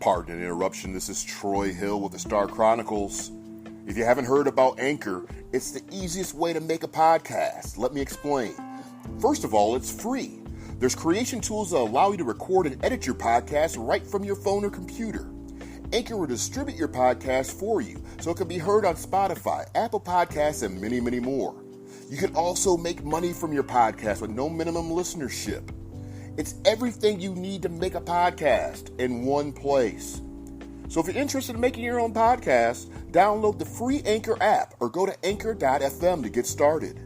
Pardon an interruption, this is Troy Hill with the Star Chronicles. If you haven't heard about Anchor, it's the easiest way to make a podcast. Let me explain. First of all, it's free. There's creation tools that allow you to record and edit your podcast right from your phone or computer. Anchor will distribute your podcast for you, so it can be heard on Spotify, Apple Podcasts, and many, many more. You can also make money from your podcast with no minimum listenership. It's everything you need to make a podcast in one place. So if you're interested in making your own podcast, download the free Anchor app or go to anchor.fm to get started.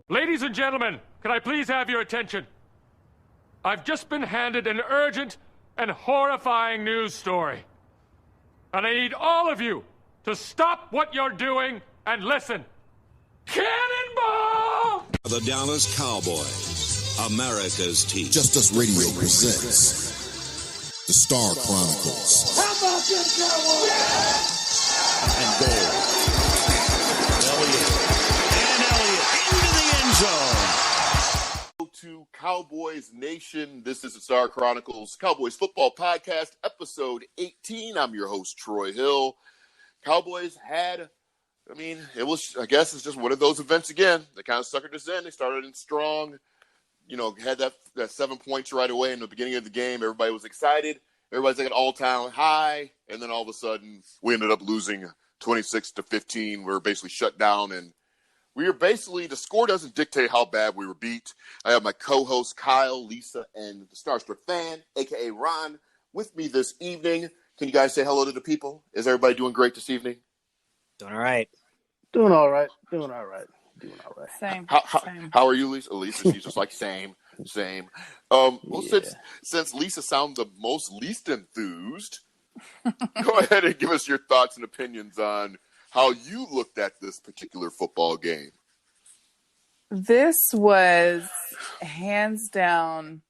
Ladies and gentlemen, can I please have your attention? I've just been handed an urgent and horrifying news story. And I need all of you to stop what you're doing and listen. Cannonball! The Dallas Cowboys, America's team. Just Us Radio presents the Star Chronicles. How about them Cowboys? And goal. Elliott into the end zone. To Cowboys Nation, this is the Star Chronicles Cowboys Football Podcast, episode 18. I'm your host, Troy Hill. Cowboys had, I guess it's just one of those events again. They kind of suckered us in. They started in strong, had that 7 points right away in the beginning of the game. Everybody was excited. Everybody's like an all-time high. And then all of a sudden, we ended up losing 26-15. We were basically shut down. And we were basically, the score doesn't dictate how bad we were beat. I have my co-hosts, Kyle, Lisa, and the Starstruck Fan, a.k.a. Ron, with me this evening. Can you guys say hello to the people? Is everybody doing great this evening? Doing all right. Doing all right. Same. How are you, Lisa? Lisa, she's just like same. Since Lisa sounds the least enthused, go ahead and give us your thoughts and opinions on how you looked at this particular football game. This was hands down,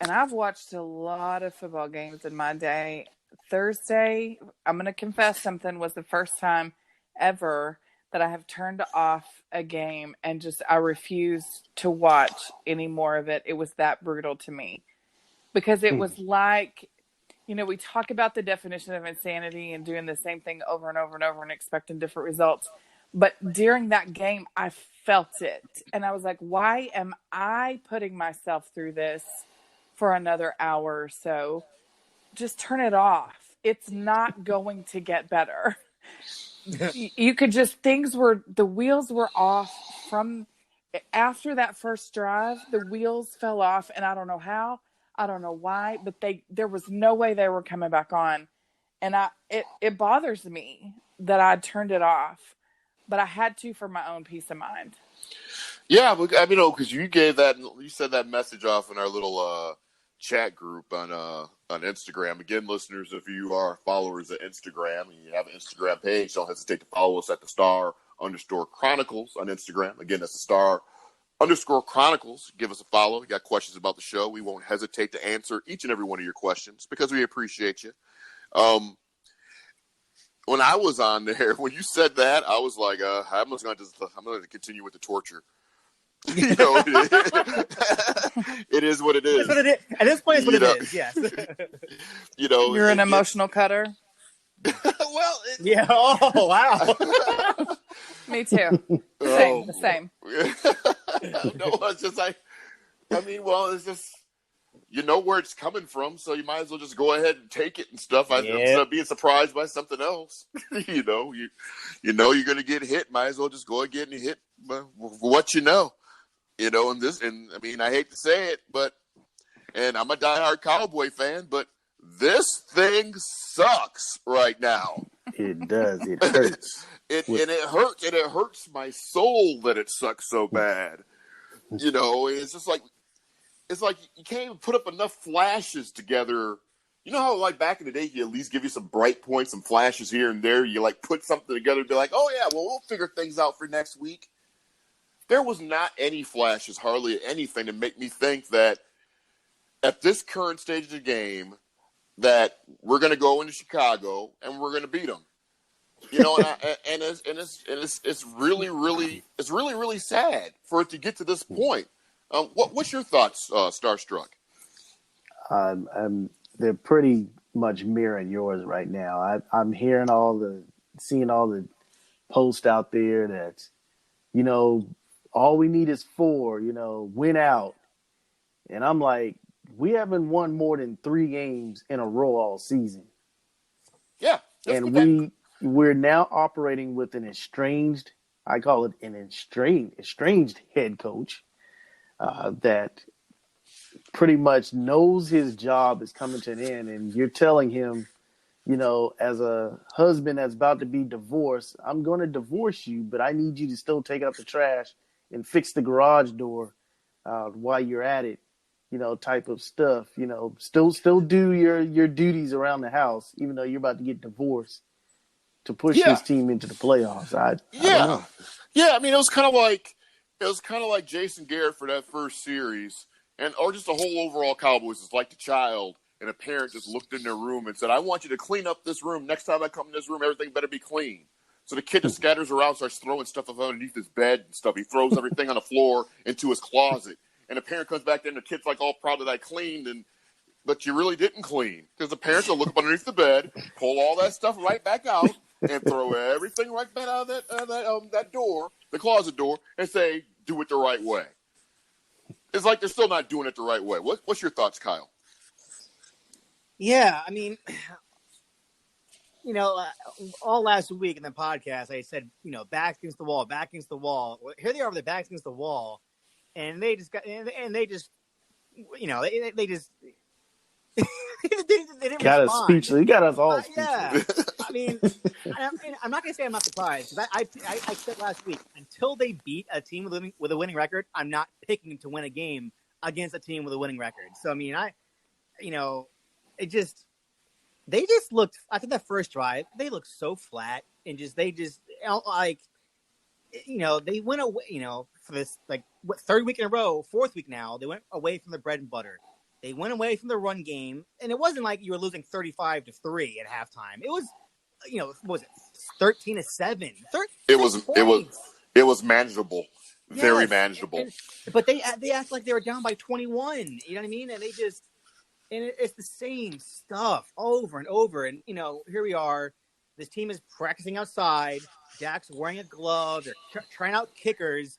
and I've watched a lot of football games in my day. Thursday, I'm going to confess something, was the first time ever that I have turned off a game and I refused to watch any more of it. It was that brutal to me because it was like, we talk about the definition of insanity and doing the same thing over and over and over and expecting different results. But during that game, I felt it. And I was like, why am I putting myself through this for another hour or so? Just turn it off. It's not going to get better. You could the wheels were off from after that first drive, the wheels fell off, and I don't know how, I don't know why, but there was no way they were coming back on. And it bothers me that I turned it off, but I had to for my own peace of mind. Yeah, because you said that message off in our little chat group on Instagram. Again, listeners, if you are followers of Instagram and you have an Instagram page, don't hesitate to follow us at the Star_Chronicles on Instagram. Again, that's the Star_Chronicles. Give us a follow. You got questions about the show, we won't hesitate to answer each and every one of your questions because we appreciate you. When I was on there, when you said that, I was like, I'm going to continue with the torture. It is what it is. At this point, it's what it is. Yes. You're an emotional cutter. Well, yeah. Oh, wow. Me too. Same. No, it's just like, it's just, you know where it's coming from, so you might as well just go ahead and take it and stuff. Instead of being surprised by something else, you're going to get hit. Might as well just go again and hit what you know. I hate to say it, and I'm a diehard Cowboy fan, but this thing sucks right now. It does. It hurts. It hurts my soul that it sucks so bad. It's just like, you can't even put up enough flashes together. You know how, like, back in the day, he at least give you some bright points, some flashes here and there. You, put something together and be like, oh, yeah, well, we'll figure things out for next week. There was not any flashes, hardly anything to make me think that at this current stage of the game that we're going to go into Chicago and we're going to beat them. It's really, really sad for it to get to this point. What's your thoughts, Starstruck? They're pretty much mirroring yours right now. I'm hearing seeing all the posts out there that, all we need is 4, win out. And I'm like, we haven't won more than 3 games in a row all season. Yeah. And we're now operating with an estranged, I call it an estranged head coach that pretty much knows his job is coming to an end. And you're telling him, as a husband that's about to be divorced, I'm going to divorce you, but I need you to still take out the trash and fix the garage door while you're at it, type of stuff. Still do your duties around the house, even though you're about to get divorced, to push this team into the playoffs. I don't know. Yeah. I mean, it was kind of like Jason Garrett for that first series, or just the whole overall Cowboys is like the child. And a parent just looked in their room and said, I want you to clean up this room. Next time I come in this room, everything better be clean. So the kid just scatters around, starts throwing stuff up underneath his bed and stuff. He throws everything on the floor into his closet. And the parent comes back there and the kid's like all proud that I cleaned, but you really didn't clean. Because the parents will look up underneath the bed, pull all that stuff right back out, and throw everything right back out of that door, the closet door, and say, do it the right way. It's like they're still not doing it the right way. What's your thoughts, Kyle? Yeah, I mean, all last week in the podcast, I said, back against the wall. Well, here they are with their backs against the wall, and they just got, and they just, they just, they didn't got respond. us speechless. You got us all speechless. Yeah, I mean, I'm not gonna say I'm not surprised, because I said last week, until they beat a team with a winning record, I'm not picking to win a game against a team with a winning record. So I mean, they just looked, after that first drive, they looked so flat and they went away, for this, third week in a row, fourth week now, they went away from the bread and butter. They went away from the run game, and it wasn't like you were losing 35-3 at halftime. It was, what was it, 13-7? It was manageable. Yes, very manageable. But they act like they were down by 21. You know what I mean? And they just, and it's the same stuff over and over. And, here we are. This team is practicing outside. Dak's wearing a glove. They're trying out kickers.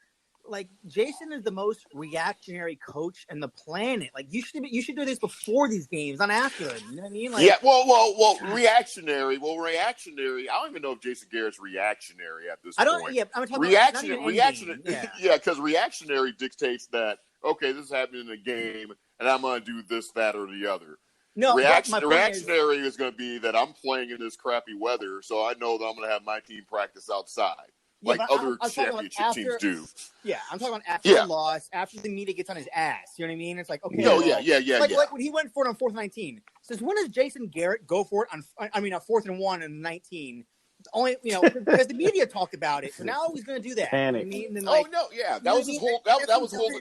Like, Jason is the most reactionary coach on the planet. Like, you should do this before these games, not after them. You know what I mean? Like, yeah, well, reactionary. Well, reactionary. I don't even know if Jason Garrett's reactionary at this point. Yeah, I'm talking reactionary. Yeah, because reactionary dictates that, okay, this is happening in a game, and I'm going to do this, that, or the other. No, reactionary is going to be that I'm playing in this crappy weather, so I know that I'm going to have my team practice outside, like other championship teams do. Yeah, I'm talking about after the loss, after the media gets on his ass. You know what I mean? It's like, okay. No, yeah. Like when he went for it on 4th and 19. Says, when does Jason Garrett go for it on 4th and 1 and 19? Only, because the media talked about it. So now he's going to do that. Panic. You know what I mean? That was his whole. That was his whole.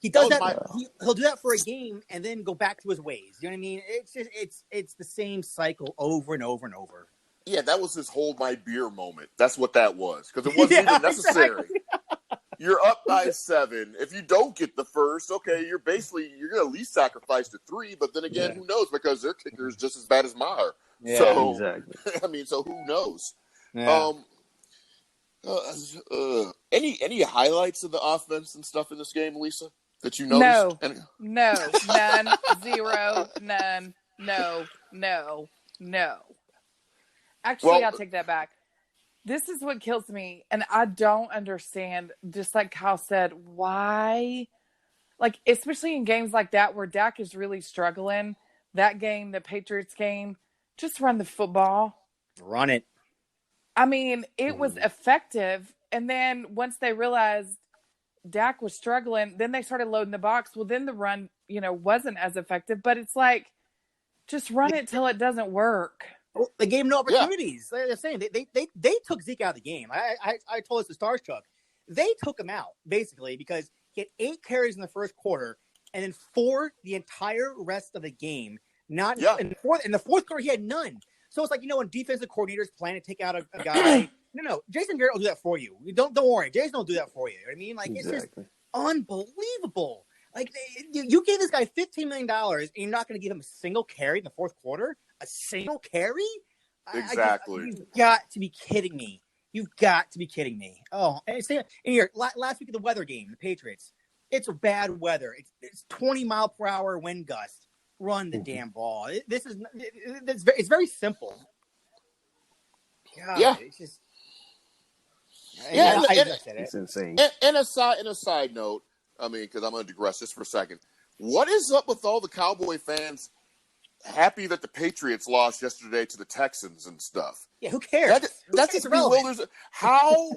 He does that. He'll do that for a game and then go back to his ways. You know what I mean? It's just it's the same cycle over and over and over. Yeah, that was his hold my beer moment. That's what that was, because it wasn't even necessary. Exactly. You're up by 7. If you don't get the first, okay, you're going to at least sacrifice the 3. But then again, who knows? Because their kicker is just as bad as mine. Yeah, so, exactly. I mean, so who knows? Yeah. Any highlights of the offense and stuff in this game, Lisa, that you noticed? No, none, 0, none, no. Actually, I'll take that back. This is what kills me, and I don't understand, just like Kyle said, why, like, especially in games like that where Dak is really struggling, that game, the Patriots game, just run the football. Run it. I mean, it was effective, and then once they realized Dak was struggling, then they started loading the box. Well, then the run, wasn't as effective, but it's like, just run it till it doesn't work. Well, they gave him no opportunities. Yeah. They're saying they took Zeke out of the game. I told us the Starstruck. They took him out, basically, because he had 8 carries in the first quarter and then 4 the entire rest of the game. In the fourth quarter, he had none. So it's like, when defensive coordinators plan to take out a guy. No, Jason Garrett will do that for you. Don't worry. Jason will do that for you. You know what I mean? Like, exactly. unbelievable. Like, you gave this guy $15 million, and you're not going to give him a single carry in the fourth quarter? A single carry? Exactly. You've got to be kidding me. You've got to be kidding me. Oh, and here, last week of the weather game, the Patriots, it's bad weather. It's 20-mile-per-hour wind gust. Run the damn ball. It's very simple. God, Yeah. It's just... Yeah, It's insane. And a side note, I mean, because I'm going to digress just for a second. What is up with all the Cowboy fans happy that the Patriots lost yesterday to the Texans and stuff? Yeah, who cares? That's just bewilders. How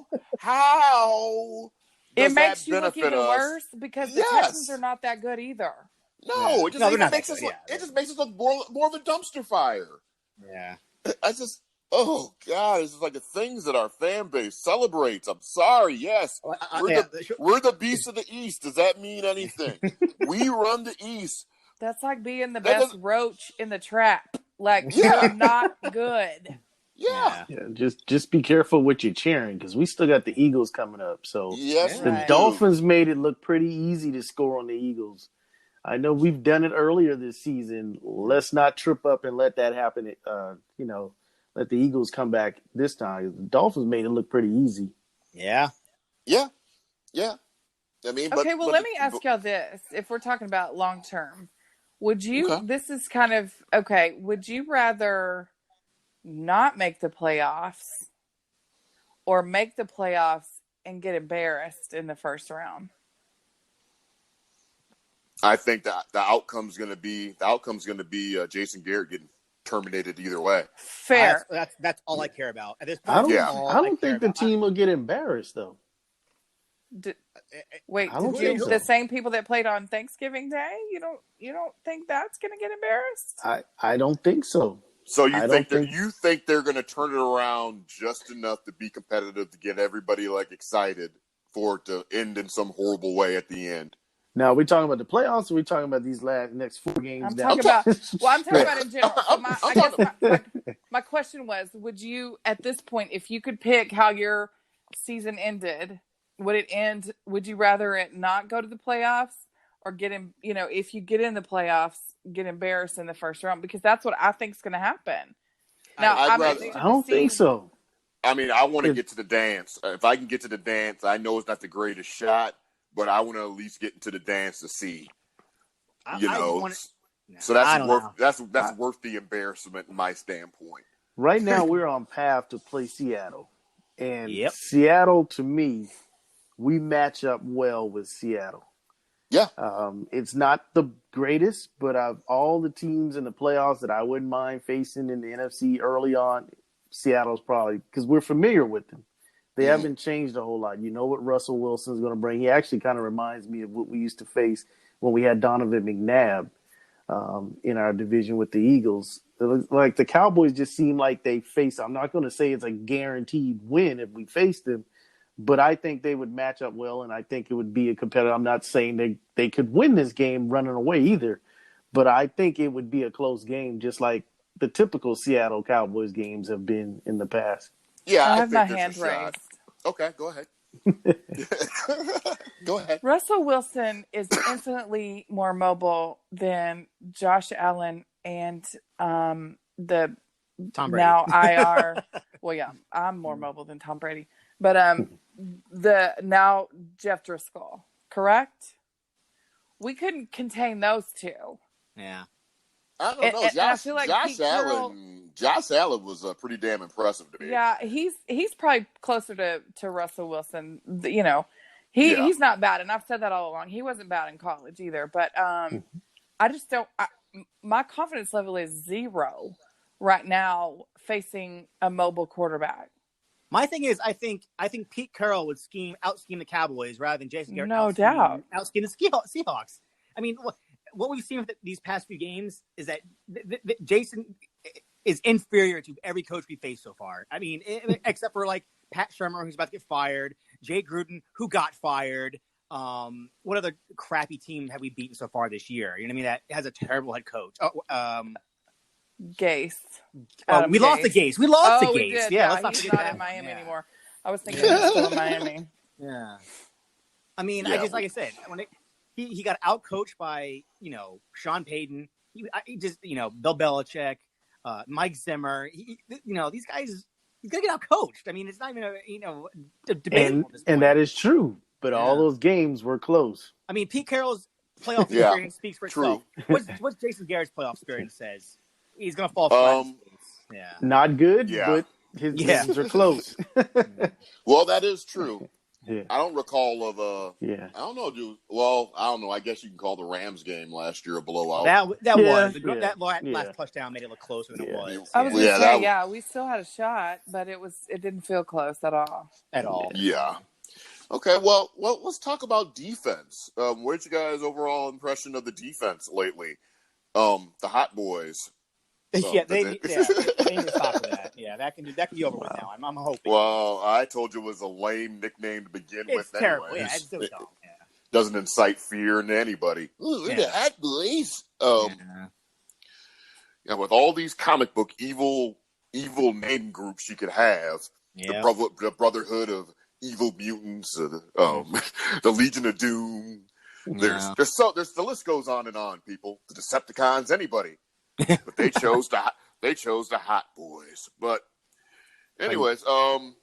It does makes that you look benefit even us? worse because the Texans are not that good either. No, Yeah. it just makes us look more of a dumpster fire. Yeah. Oh God, this is like the things that our fan base celebrates. I'm sorry, yes. We're the beast of the East. Does that mean anything? We run the East. That's like being the best roach in the trap. Like, Yeah. you're not good. Yeah. Just be careful what you're cheering because we still got the Eagles coming up. So Yes, the we do. Dolphins made it look pretty easy to score on the Eagles. I know we've done it earlier this season. Let's not trip up and let that happen. Let the Eagles come back this time. The Dolphins made it look pretty easy. Yeah. Yeah. Yeah. I mean, Okay, let me ask y'all this. If we're talking about long term, would you, this is kind of, okay, would you rather not make the playoffs or make the playoffs and get embarrassed in the first round? I think that the outcome's going to be Jason Garrett getting terminated either way. Fair. That's all I care about at this point. I don't think the team will get embarrassed though. Wait, I don't think so. The same people that played on Thanksgiving Day? You don't think that's going to get embarrassed? I don't think so. So you think they're going to turn it around just enough to be competitive to get everybody like excited for it to end in some horrible way at the end? Now, are we talking about the playoffs or are we talking about these next 4 games? I'm talking about in general. So my question was, would you, at this point, if you could pick how your season ended, would you rather it not go to the playoffs or if you get in the playoffs, get embarrassed in the first round? Because that's what I think is going to happen. Now, I don't think so. I mean, I want to get to the dance. If I can get to the dance, I know it's not the greatest shot, but I want to at least get into the dance to see. So that's worth the embarrassment in my standpoint. Right now, we're on path to play Seattle, and Seattle, to me, we match up well with Seattle. Yeah, it's not the greatest, but of all the teams in the playoffs that I wouldn't mind facing in the NFC early on, Seattle's probably because we're familiar with them. They haven't changed a whole lot. You know what Russell Wilson's going to bring. He actually kind of reminds me of what we used to face when we had Donovan McNabb in our division with the Eagles. Like the Cowboys just seem like they face. I'm not going to say it's a guaranteed win if we face them, but I think they would match up well, and I think it would be a competitor. I'm not saying they could win this game running away either, but I think it would be a close game, just like the typical Seattle Cowboys games have been in the past. Yeah, I have my hand raised. Okay, go ahead. Go ahead. Russell Wilson is infinitely more mobile than Josh Allen and the Tom Brady. now IR. Well, yeah, I'm more mobile than Tom Brady, but the now Jeff Driscoll. Correct? We couldn't contain those two. Yeah. I don't know. And I feel like Josh Allen was pretty damn impressive to me. Yeah, he's probably closer to Russell Wilson. He's not bad, and I've said that all along. He wasn't bad in college either, but I just don't. My confidence level is 0 right now facing a mobile quarterback. My thing is, I think Pete Carroll would out scheme the Cowboys rather than Jason Garrett. No doubt, out scheme the Seahawks. I mean, what we've seen with these past few games is that Jason is inferior to every coach we faced so far. I mean, except for like Pat Shermer, who's about to get fired, Jay Gruden, who got fired. What other crappy team have we beaten so far this year? You know what I mean? That has a terrible head coach. Gase. We lost to Gase. We lost to Gase. We did. Yeah, no, let's he's not not forget in that. Miami anymore. I was thinking he was still in Miami. Yeah. I mean, Yeah. I just like I said, he got outcoached by Sean Payton. He just Bill Belichick, Mike Zimmer. These guys. He's gonna get outcoached. I mean, it's not even debatable. And that is true. But all those games were close. I mean, Pete Carroll's playoff experience speaks for true. itself. What's Jason Garrett's playoff experience says? He's gonna fall flat. Yeah, not good. Yeah. But his games are close. Well, that is true. Yeah. I don't recall of Yeah. I don't know, dude. Well, I don't know. I guess you can call the Rams game last year a blowout. that Yeah, was yeah, last touchdown made it look closer than it was. I was Yeah, gonna that- say, we still had a shot, but it didn't feel close at all. At all. Yeah. Okay. Well, let's talk about defense. What's your guys' overall impression of the defense lately? The Hot Boys. Yeah, they need to stop with that. Yeah, that can be over with now. I'm hoping. Well, I told you it was a lame nickname to begin It's with. terrible. Anyways. Yeah, it's so dumb. Yeah. Doesn't incite fear in anybody. Ooh, we're the Hot Boys. Yeah, with all these comic book evil name groups you could have, the Brotherhood of Evil Mutants, the Legion of Doom. There's the list goes on and on. People, the Decepticons, anybody. But they chose the Hot Boys. But anyways, I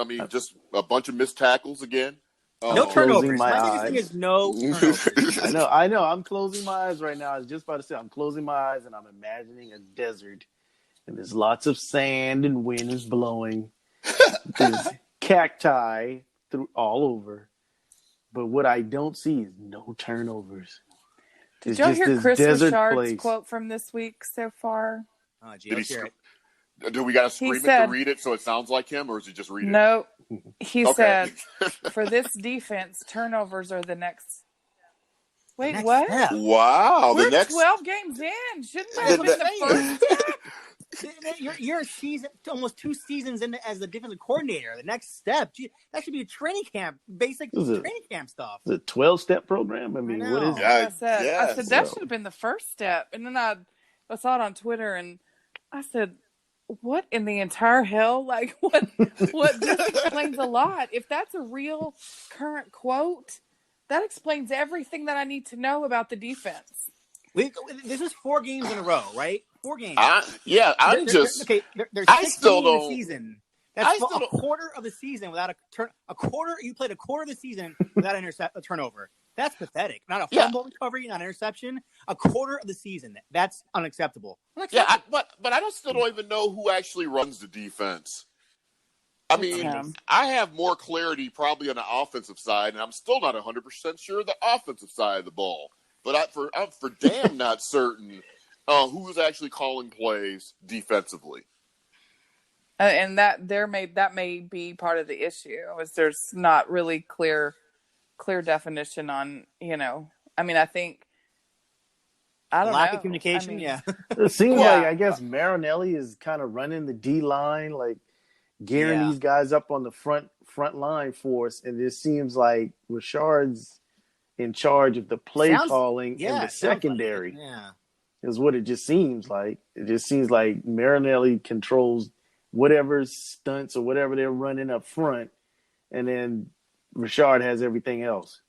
mean, just a bunch of missed tackles again. No turnovers. My biggest thing is no turnovers. I know. I'm closing my eyes right now. I was just about to say, I'm closing my eyes and I'm imagining a desert. And there's lots of sand and wind is blowing. There's cacti all over. But what I don't see is no turnovers. Did y'all hear Chris Richard's quote from this week so far? Oh, gee, let's hear it. Do we got to scream to read it so it sounds like him, or is he just reading it? No. He said, for this defense, turnovers are the next. Wait, what? Step. Wow. We're the next 12 games in. Shouldn't that have been the first step? You're a season, almost 2 seasons in as the defensive coordinator. The next step, that should be a training camp, basic training camp stuff. The 12-step program. I mean, what is it? I said that should have been the first step. And then I saw it on Twitter, and I said, "What in the entire hell? Like, what? This explains a lot. If that's a real current quote, that explains everything that I need to know about the defense." This is 4 games in a row, right? 4 games. There's 16 in the season. That's a quarter of the season without a quarter. You played a quarter of the season without a turnover. That's pathetic. Not a fumble recovery, not an interception. A quarter of the season. That's unacceptable. Yeah, but I still don't even know who actually runs the defense. I mean, I have more clarity probably on the offensive side, and I'm still not 100% sure the offensive side of the ball. But I'm for damn not certain who's actually calling plays defensively. And that may be part of the issue, is there's not really clear definition on, I mean, I think, I don't know. Lack of communication, It seems like, I guess, Marinelli is kind of running the D line, like gearing these guys up on the front line for us. And it seems like Richard's in charge of the play calling in the secondary. Is what it just seems like. It just seems like Marinelli controls whatever stunts or whatever they're running up front, and then Richard has everything else.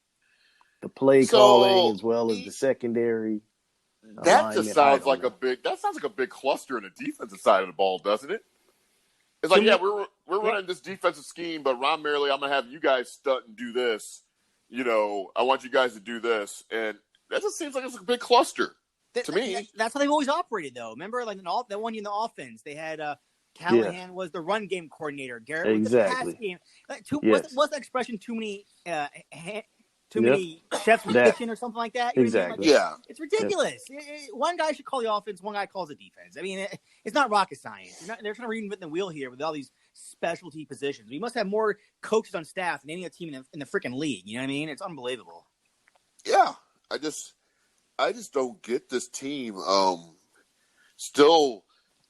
The play calling as well as the secondary. That just sounds like a big cluster in the defensive side of the ball, doesn't it? It's like, we're running this defensive scheme, but Ron Marinelli, I'm gonna have you guys stunt and do this. I want you guys to do this, and that just seems like it's a big cluster. To me, that's how they've always operated, though. Remember, like that one in the offense, they had Callahan was the run game coordinator. Garrett was the pass game. What's the expression? Too many chefs in the kitchen or something like that. You know what I mean? Like, it's ridiculous. One guy should call the offense. One guy calls the defense. I mean, it's not rocket science. They're trying to reinvent the wheel here with all these specialty positions. We must have more coaches on staff than any other team in the freaking league. You know what I mean? It's unbelievable. Yeah, I just don't get this team still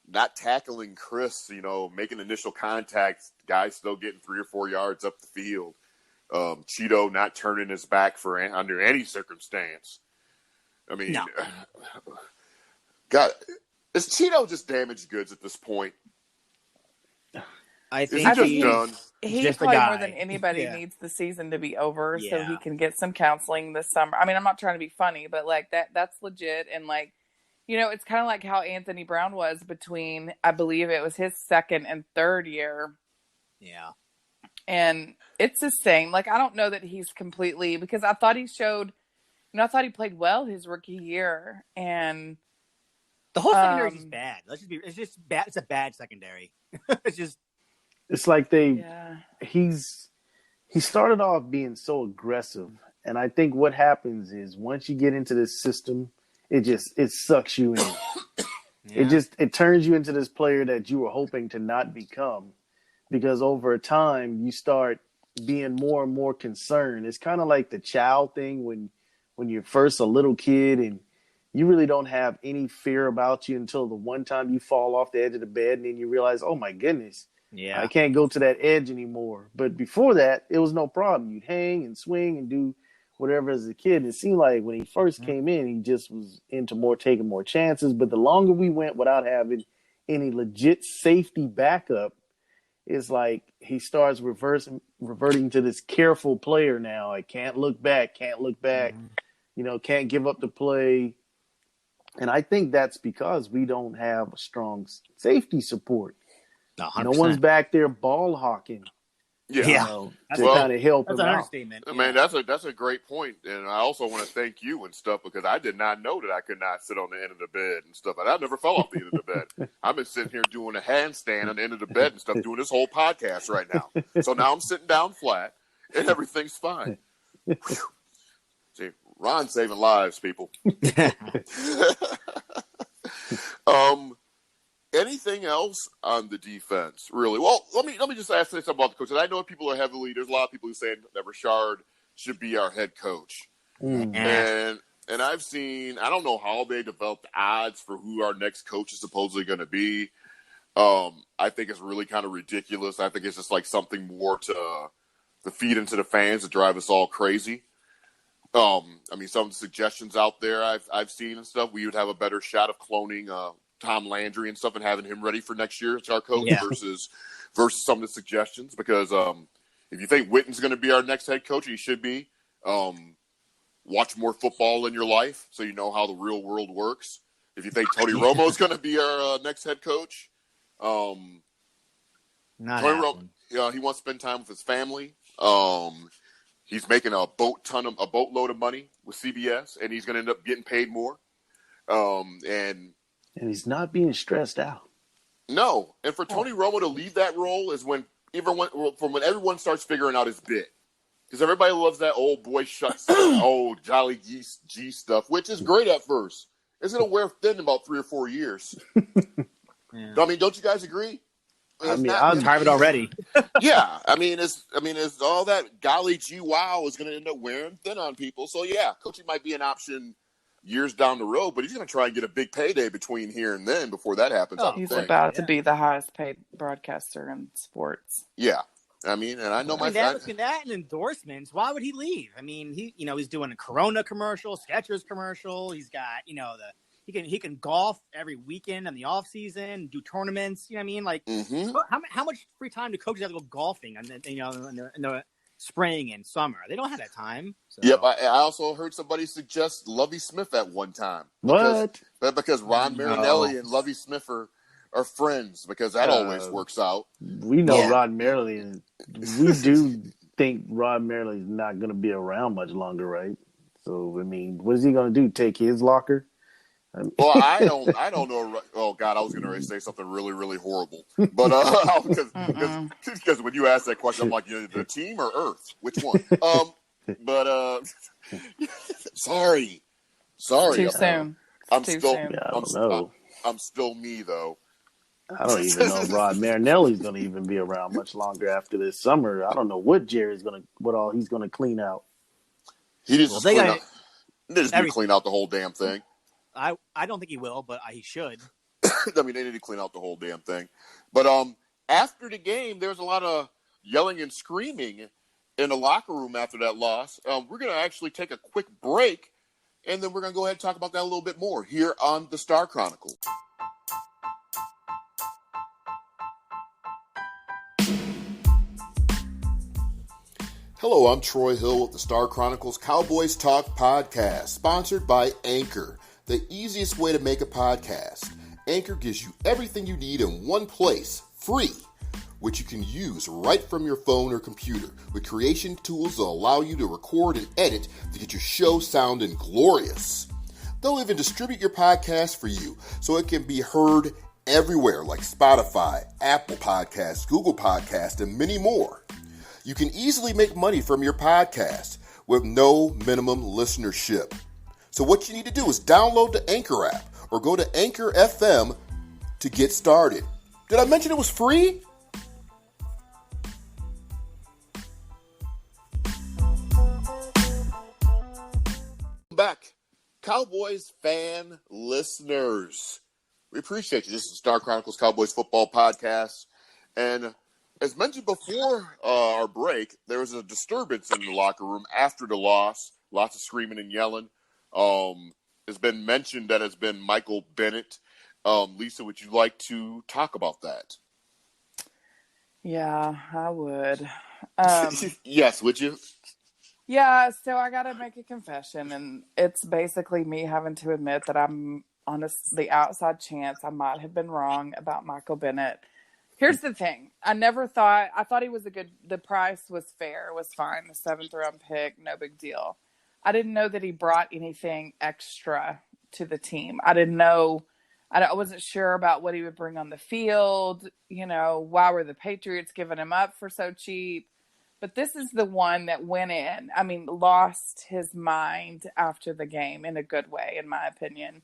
not tackling Chris, making initial contact, guys still getting 3 or 4 yards up the field. Cheeto not turning his back under any circumstance. I mean, God, is Cheeto just damaged goods at this point? I Is think he just he's- done? He Just a probably guy. more than anybody Yeah. needs the season to be over so Yeah. he can get some counseling this summer. I mean, I'm not trying to be funny, but like that's legit. And like, it's kind of like how Anthony Brown was between, I believe it was his second and third year. Yeah. And it's the same. Like, I don't know that he's completely, because I thought he showed, I thought he played well his rookie year. And The whole secondary is just bad. It's just bad. It's a bad secondary. It's like he started off being so aggressive, and I think what happens is once you get into this system, it sucks you in. It turns you into this player that you were hoping to not become, because over time you start being more and more concerned. It's kind of like the child thing when you're first a little kid and you really don't have any fear about you until the one time you fall off the edge of the bed and then you realize, oh my goodness, Yeah. I can't go to that edge anymore. But before that, it was no problem. You'd hang and swing and do whatever as a kid. It seemed like when he first came in, he just was into taking more chances. But the longer we went without having any legit safety backup, it's like he starts reverting to this careful player now. I can't look back, can't give up the play. And I think that's because we don't have a strong safety support. 100%. No one's back there ball hawking. Yeah. To kind of help That's him an out. understatement. I mean, that's a great point, and I also want to thank you and stuff because I did not know that I could not sit on the end of the bed and stuff. I never fell off the end of the bed. I've been sitting here doing a handstand on the end of the bed and stuff, doing this whole podcast right now. So now I'm sitting down flat, and everything's fine. See, Ron's saving lives, people. Anything else on the defense, really? Well, let me just say something about the coaches. I know people are there's a lot of people who say that Richard should be our head coach. And I've seen, I don't know how they developed odds for who our next coach is supposedly going to be. I think it's really kind of ridiculous. I think it's just like something more to feed into the fans to drive us all crazy. I mean, some of the suggestions out there I've seen and stuff, we would have a better shot of cloning Tom Landry and stuff and having him ready for next year as our coach versus some of the suggestions. Because if you think Witten's going to be our next head coach, he should be. Watch more football in your life so you know how the real world works. If you think Tony Romo's going to be our next head coach, Not Tony happening. Romo, he wants to spend time with his family. He's making a boatload of money with CBS, and he's going to end up getting paid more. And he's not being stressed out. No, and for Tony Romo to leave that role is when everyone starts figuring out his bit, because everybody loves that old boy shucks, old jolly G stuff, which is great at first. It's going to wear thin in about 3 or 4 years. I mean, don't you guys agree? I'm tired of it already. Yeah, I mean, it's all that golly gee wow is going to end up wearing thin on people. So yeah, coaching might be an option years down the road, but he's going to try and get a big payday between here and then before that happens. He's about to be the highest paid broadcaster in sports. Yeah. I mean, and I know that and endorsements. Why would he leave? I mean, he's doing a Corona commercial, Skechers commercial. He's got, he can golf every weekend in the off season, do tournaments. You know what I mean? Like, how much free time do coaches have to go golfing in the spring and summer? They don't have that time. So. Yep. I also heard somebody suggest Lovie Smith at one time. Because Ron Marinelli and Lovie Smith are friends, because that always works out. We know Rod Marinelli, and we do think Rod Marinelli is not going to be around much longer, right? So, I mean, what is he going to do? Take his locker? Well, I don't know. Oh God, I was going to say something really, really horrible, but because when you ask that question, I'm like, the team or Earth, which one? But sorry. Too soon. I'm still me though. I don't even know if Rod Marinelli's going to even be around much longer after this summer. I don't know what all he's going to clean out. He just clean out the whole damn thing. I don't think he will, but he should. I mean, they need to clean out the whole damn thing. But after the game, there was a lot of yelling and screaming in the locker room after that loss. We're going to actually take a quick break, and then we're going to go ahead and talk about that a little bit more here on the Star Chronicle. Hello, I'm Troy Hill with the Star Chronicles Cowboys Talk podcast, sponsored by Anchor, the easiest way to make a podcast. Anchor gives you everything you need in one place, free, which you can use right from your phone or computer with creation tools that allow you to record and edit to get your show sounding glorious. They'll even distribute your podcast for you so it can be heard everywhere like Spotify, Apple Podcasts, Google Podcasts, and many more. You can easily make money from your podcast with no minimum listenership. So what you need to do is download the Anchor app or go to Anchor FM to get started. Did I mention it was free? Back, Cowboys fan listeners. We appreciate you. This is Star Chronicles Cowboys Football podcast. And as mentioned before our break, there was a disturbance in the locker room after the loss. Lots of screaming and yelling. It's been mentioned that it's been Michael Bennett. Lisa, would you like to talk about that? Yeah, I would. Yes, would you? Yeah, so I got to make a confession, and it's basically me having to admit that I'm on the outside chance I might have been wrong about Michael Bennett. Here's the thing. I thought he was the price was fair, was fine. The 7th round pick, no big deal. I didn't know that he brought anything extra to the team. I wasn't sure about what he would bring on the field. Why were the Patriots giving him up for so cheap? But this is the one that went in. I mean, lost his mind after the game in a good way, in my opinion.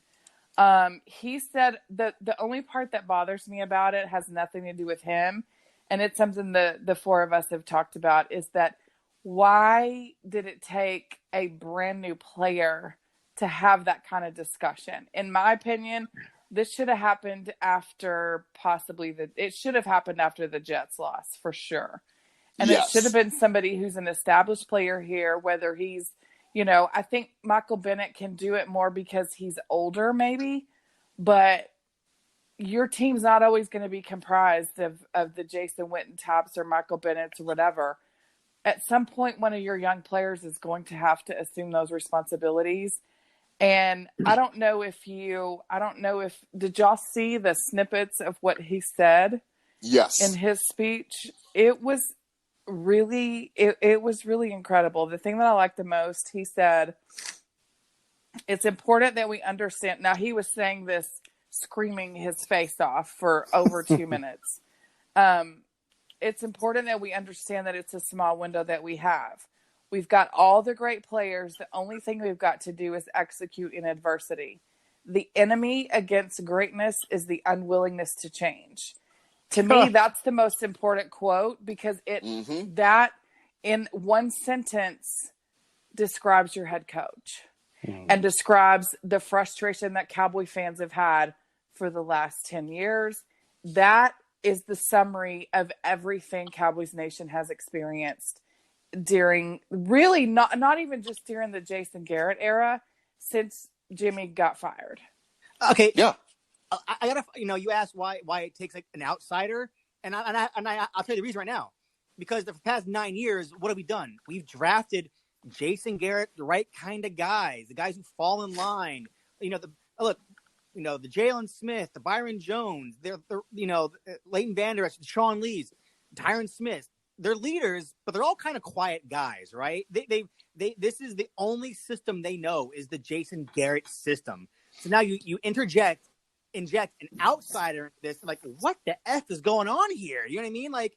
He said that the only part that bothers me about it has nothing to do with him. And it's something the four of us have talked about, is that why did it take a brand new player to have that kind of discussion? In my opinion, this should have happened after it should have happened after the Jets loss for sure. And It should have been somebody who's an established player here, whether he's, I think Michael Bennett can do it more because he's older maybe, but your team's not always going to be comprised of the Jason Witten types or Michael Bennett's or whatever. At some point, one of your young players is going to have to assume those responsibilities. And I don't know if did y'all see the snippets of what he said? Yes. In his speech? It was really incredible. The thing that I liked the most, he said, it's important that we understand. Now, he was saying this screaming his face off for over 2 minutes. It's important that we understand that it's a small window that we have. We've got all the great players. The only thing we've got to do is execute in adversity. The enemy against greatness is the unwillingness to change. To me, that's the most important quote, because that in one sentence describes your head coach and describes the frustration that Cowboy fans have had for the last 10 years. That is the summary of everything Cowboys Nation has experienced during, really not even just during the Jason Garrett era, since Jimmy got fired. Okay. Yeah. I gotta, you asked why it takes like an outsider, and I'll tell you the reason right now. Because for the past 9 years, what have we done? We've drafted Jason Garrett, the right kind of guys, the guys who fall in line. The Jalen Smith, the Byron Jones, they're Leighton Vander Esch, the Sean Lees, Tyron Smith. They're leaders, but they're all kind of quiet guys, right? This is the only system they know, is the Jason Garrett system. So now you inject an outsider into this, like, what the F is going on here? You know what I mean? Like,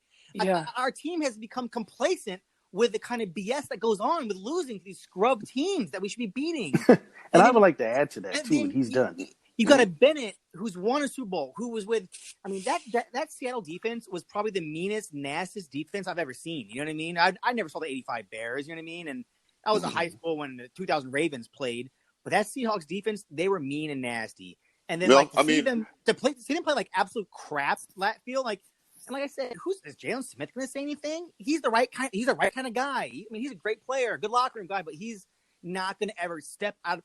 our team has become complacent with the kind of BS that goes on with losing to these scrub teams that we should be beating. and I would like to add to that, too, when he's done. You got a Bennett who's won a Super Bowl, who was with, that Seattle defense was probably the meanest, nastiest defense I've ever seen. You know what I mean? I never saw the 85 Bears, you know what I mean? And I was in high school when the 2000 Ravens played. But that Seahawks defense, they were mean and nasty. And then see them play like absolute crap last field, like I said, is Jalen Smith going to say anything? He's the right kind of guy. I mean, he's a great player, good locker room guy, but he's not going to ever step out,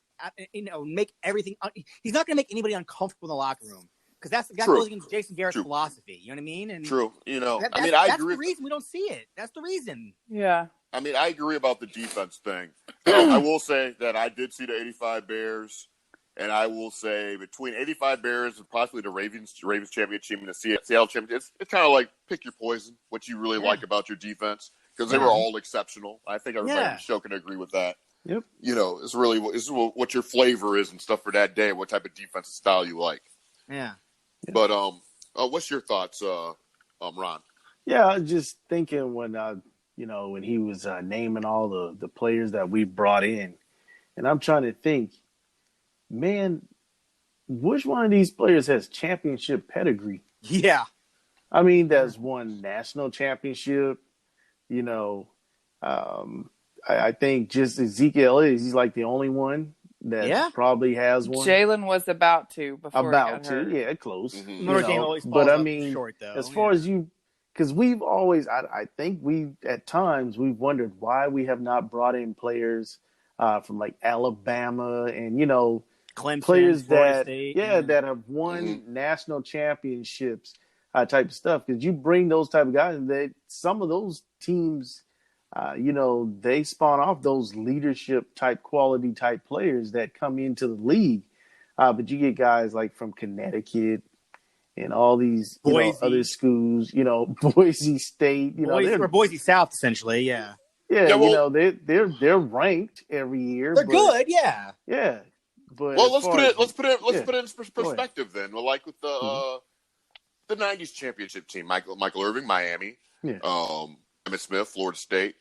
make everything. He's not going to make anybody uncomfortable in the locker room, because that goes against Jason Garrett's philosophy. You know what I mean? And true. I agree. That's the reason we don't see it. That's the reason. Yeah. I mean, I agree about the defense thing. I will say that I did see the 85 Bears, and I will say between 85 Bears and possibly the Ravens championship and the Seattle championship, it's kind of like pick your poison, what you really like about your defense, because they were all exceptional. I think everybody on the show can agree with that. Yep. You know, it's really what your flavor is and stuff for that day, what type of defensive style you like. Yeah. But what's your thoughts, Ron? Yeah, I was just thinking when when he was naming all the players that we brought in, and I'm trying to think, man, which one of these players has championship pedigree? Yeah. I mean, that's won national championship. I think just Ezekiel he's like the only one that probably has one. Jalen was about to before he got hurt. Yeah, close. Mm-hmm. But I mean, short, though. as far as because we've always, I think at times we've wondered why we have not brought in players from like Alabama and Clemson, players that State, that have won national championships type of stuff. Because you bring those type of guys, and some of those teams. They spawn off those leadership type quality type players that come into the league. But you get guys like from Connecticut and all these other schools, Boise State, Boise South essentially. Yeah. Yeah. They're ranked every year. They're good. Yeah. Yeah. But let's put it in perspective then. Well, like with the 90s championship team, Michael Irving, Miami. Yeah. Emmitt Smith, Florida State,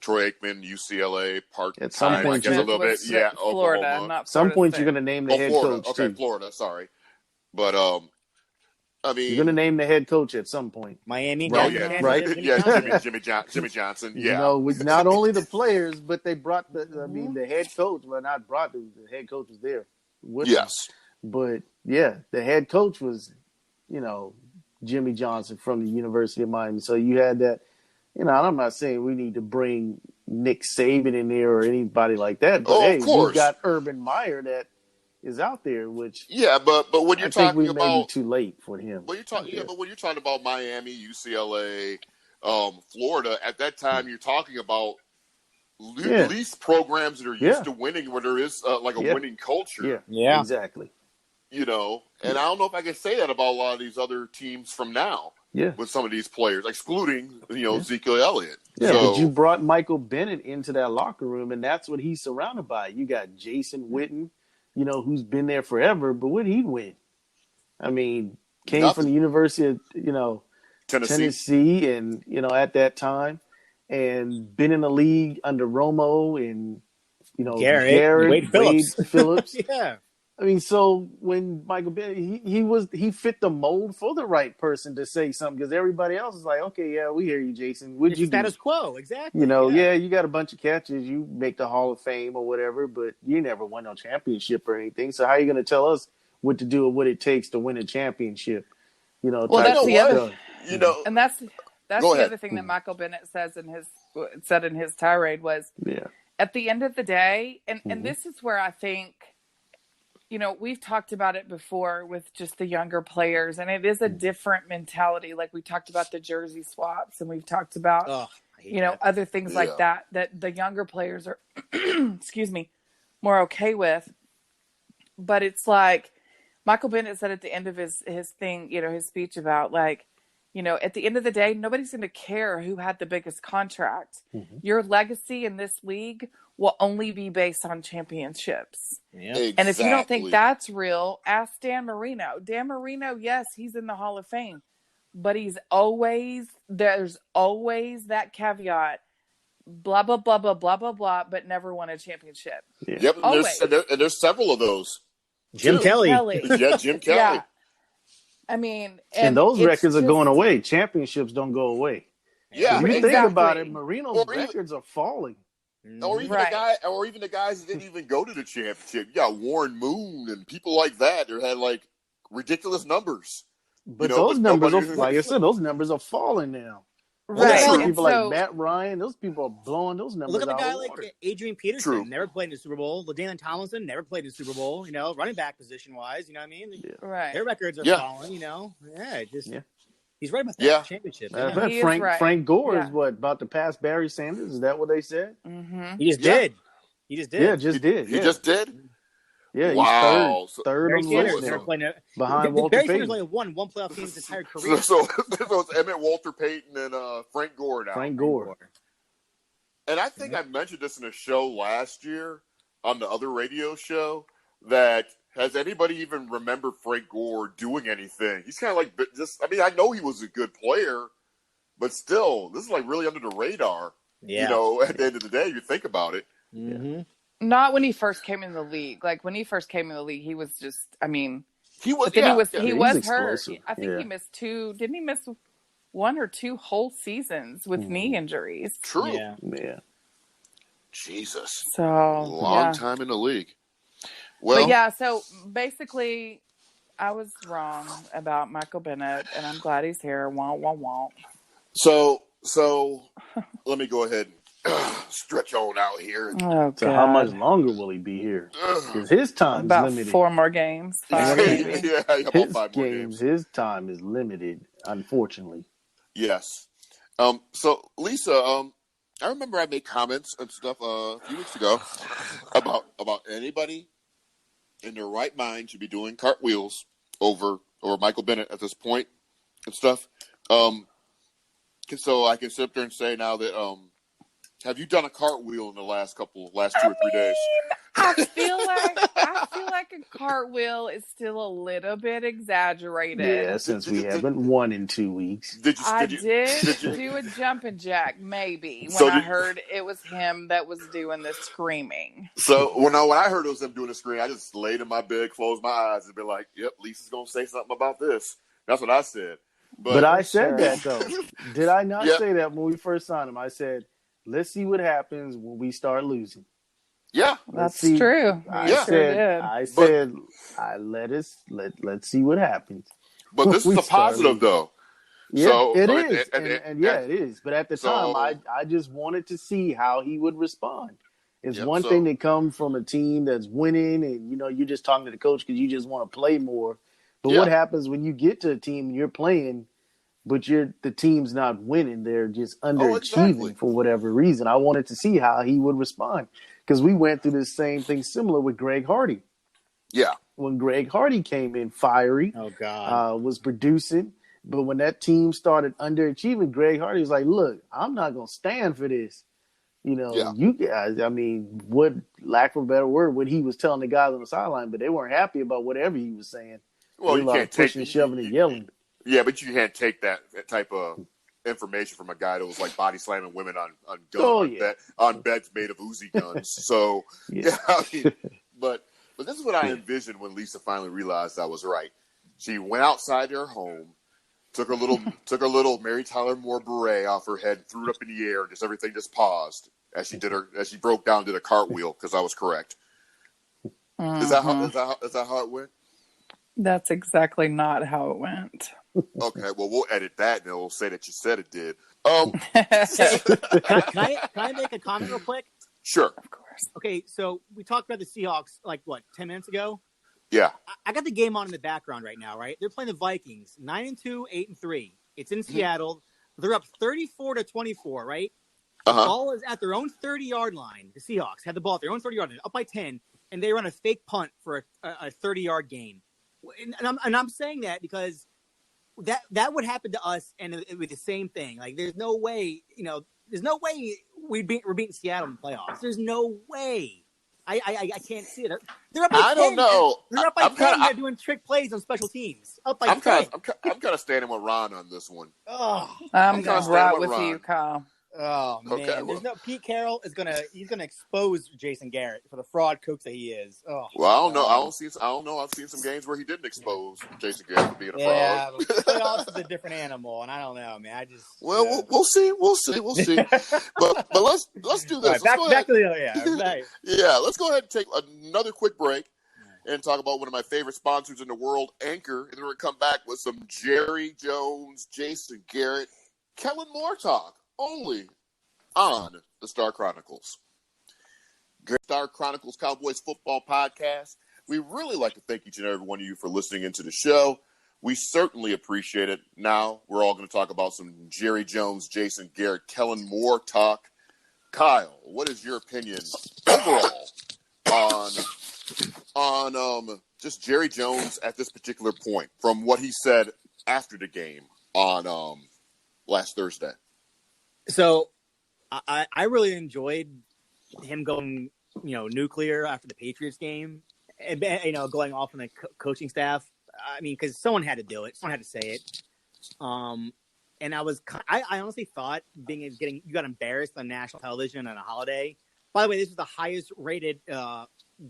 Troy Aikman, UCLA, Park. At some point, a little bit, Florida, Oklahoma. not some Florida point, State. you're going to name the head Florida. coach. Okay, too. Florida. Sorry, but I mean, you're going to name the head coach at some point. Miami, right? Yeah, Jimmy Johnson. Yeah, with not only the players, but they brought the head coach. Well, not brought the head coach was there. With them. But the head coach was, Jimmy Johnson from the University of Miami. So you had that, and I'm not saying we need to bring Nick Saban in there or anybody like that. But we've got Urban Meyer that is out there, which but when you're talking about, may be too late for him. But when you're talking about Miami, UCLA, Florida, at that time you're talking about at least programs that are used to winning, where there is like a winning culture. Yeah, exactly. And I don't know if I can say that about a lot of these other teams from now. Yeah, with some of these players, excluding Ezekiel Elliott. Yeah, but you brought Michael Bennett into that locker room, and that's what he's surrounded by. You got Jason Witten, who's been there forever, but what did he win? I mean, came from the University of Tennessee, and at that time, and been in the league under Romo and Garrett, Wade Phillips. Yeah. I mean, so when Michael Bennett, he fit the mold for the right person to say something, because everybody else is like, okay, yeah, we hear you, Jason. What'd you do? Status quo, exactly. You got a bunch of catches, you make the Hall of Fame or whatever, but you never won no championship or anything. So how are you going to tell us what to do or what it takes to win a championship? Well, that's the other, and that's the ahead. other thing that Michael Bennett said in his tirade was, at the end of the day, and this is where I think. We've talked about it before with just the younger players, and it is a different mentality. Like we talked about the jersey swaps, and we've talked about, other things like that the younger players are, more okay with. But it's like Michael Bennett said at the end of his thing, his speech about at the end of the day, nobody's going to care who had the biggest contract. Mm-hmm. Your legacy in this league will only be based on championships. Yeah. Exactly. And if you don't think that's real, ask Dan Marino. Dan Marino, yes, he's in the Hall of Fame, but there's always that caveat, blah, blah, blah, blah, blah, blah, blah, but never won a championship. Yeah. Yep. And there's several of those. Jim Kelly. Yeah, Jim Kelly. Yeah. I mean, and those records are going away. Championships don't go away. Yeah. If you think about it, Marino's records are falling. Or even the guys that didn't even go to the championship. Yeah, Warren Moon and people like that. They had ridiculous numbers. But those numbers are, like I said, those numbers are falling now. Right. People like Matt Ryan, those people are blowing those numbers. Look at a guy like Adrian Peterson, never played in the Super Bowl. LaDainian Tomlinson never played in the Super Bowl. Running back position wise, you know what I mean? Right. Their records are falling. He's right about that. Yeah. Championship. Matter of Yeah. fact, He is right. Frank Gore is Yeah. what, about to pass Barry Sanders? Is that what they said? Mm-hmm. He just Yeah. did. He just did. Yeah, just did. He Yeah. just did? Yeah, Wow. he's third Barry on the Sanders list never now, played. behind Walter Barry Sanders Payton. only won one playoff game his entire career. So it's Emmett, Walter Payton, and Frank Gore now. Frank Gore. And I think I mentioned this in a show last year on the other radio show, that has anybody even remembered Frank Gore doing anything? He's kind of like I know he was a good player, but still, this is like really under the radar. Yeah. At the end of the day, you think about it. Mm-hmm. Not when he first came in the league. Like when he first came in the league, he was just. I mean, He was. but then Yeah, he was he's hurt. explosive. I think he missed two. Didn't he miss 1 or 2 whole seasons with knee injuries? True. Yeah. Yeah. Jesus. So Long yeah. time in the league. Well, But yeah, so basically, I was wrong about Michael Bennett, and I'm glad he's here. Wah wah wah. So let me go ahead and stretch on out here. Oh, So how much God. longer will he be here? Because his time's About limited. 4 more games. 5 maybe. Yeah, about His 5 more games. his time is limited, unfortunately. Yes. So Lisa, I remember I made comments and stuff a few weeks ago about anybody in their right mind should be doing cartwheels over Michael Bennett at this point and stuff. So I can sit up there and say now that have you done a cartwheel in the last 2 or 3 days? I feel like a cartwheel is still a little bit exaggerated. Yeah, since we haven't won in 2 weeks. I did you- do a jumping jack, maybe, when So I did- heard it was him that was doing the screaming. So when I heard it was him doing the screen, I just laid in my bed, closed my eyes, and be like, "Yep, Lisa's gonna say something about this." That's what I said. But I said Sure. that, though. Did I not Yeah. say that when we first signed him? I said, let's see what happens when we start losing. Yeah, That's see. true. I You sure did. said, let's see what happens. but this We is a start positive losing. though. Yeah, So- it so is. it- and- And yeah, it is. But at the so- time, I just wanted to see how he would respond. It's Yep, one so- thing to come from a team that's winning and, you're just talking to the coach because you just want to play more. But Yeah. what happens when you get to a team and you're playing, but the team's not winning? They're just underachieving exactly. for whatever reason. I wanted to see how he would respond because we went through the same thing similar with Greg Hardy. Yeah, When Greg Hardy came in fiery, Oh God. was producing. But when that team started underachieving, Greg Hardy was like, look, I'm not going to stand for this. Yeah. You guys, what, lack of a better word, what he was telling the guys on the sideline, but they weren't happy about whatever he was saying. well, They you were can't pushing, take shoving, and yelling. Yeah, but you can't take that type of information from a guy that was like body slamming women on guns, Oh, yeah. on beds made of Uzi guns. So Yeah. I mean, but this is what I envisioned when Lisa finally realized I was right. She went outside her home, took her little Mary Tyler Moore beret off her head, threw it up in the air, and just everything just paused as she broke down, did a cartwheel because I was correct. Is that how it went? That's exactly not how it went. Okay, well we'll edit that and it'll say that you said it did. Can I make a comment real quick? Sure. Of course. Okay, so we talked about the Seahawks 10 minutes ago. Yeah. I got the game on in the background right now, right? They're playing the Vikings, 9-2, 8-3. It's in Seattle. They're up 34-24, right? The Uh-huh. ball is at their own 30-yard line. The Seahawks had the ball at their own 30-yard line, up by 10, and they run a fake punt for a 30-yard gain. And I'm saying that because that would happen to us, and it would be the same thing. Like, there's no way, we're beating Seattle in the playoffs. There's no way. I can't see it. They're up by 10. I don't know. They're up by 10. They're doing trick plays on special teams. Up by 10. I'm kind of standing with Ron on this one. Oh, I'm kinda right stand with with you, Ron. Kyle. man. Okay, well. There's no Pete Carroll he's gonna expose Jason Garrett for the fraud coach that he is. Oh, Well, I don't know. I don't know. I've seen some games where he didn't expose Jason Garrett for being a yeah, fraud. but playoffs is a different animal, and I don't know, man. I just Well, we'll see. But let's do this. All right, Let's go back ahead. to the right. Yeah, let's go ahead and take another quick break and talk about one of my favorite sponsors in the world, Anchor, and then we're going to come back with some Jerry Jones, Jason Garrett, Kellen Moore talk, only on the Star Chronicles. Star Chronicles Cowboys Football Podcast. We really like to thank each and every one of you for listening into the show. We certainly appreciate it. Now we're all going to talk about some Jerry Jones, Jason Garrett, Kellen Moore talk. Kyle, what is your opinion overall on just Jerry Jones at this particular point from what he said after the game on last Thursday? So I really enjoyed him going, nuclear after the Patriots game, and, going off on the coaching staff. I mean, because someone had to do it. Someone had to say it. And I honestly thought you got embarrassed on national television on a holiday. By the way, this was the highest rated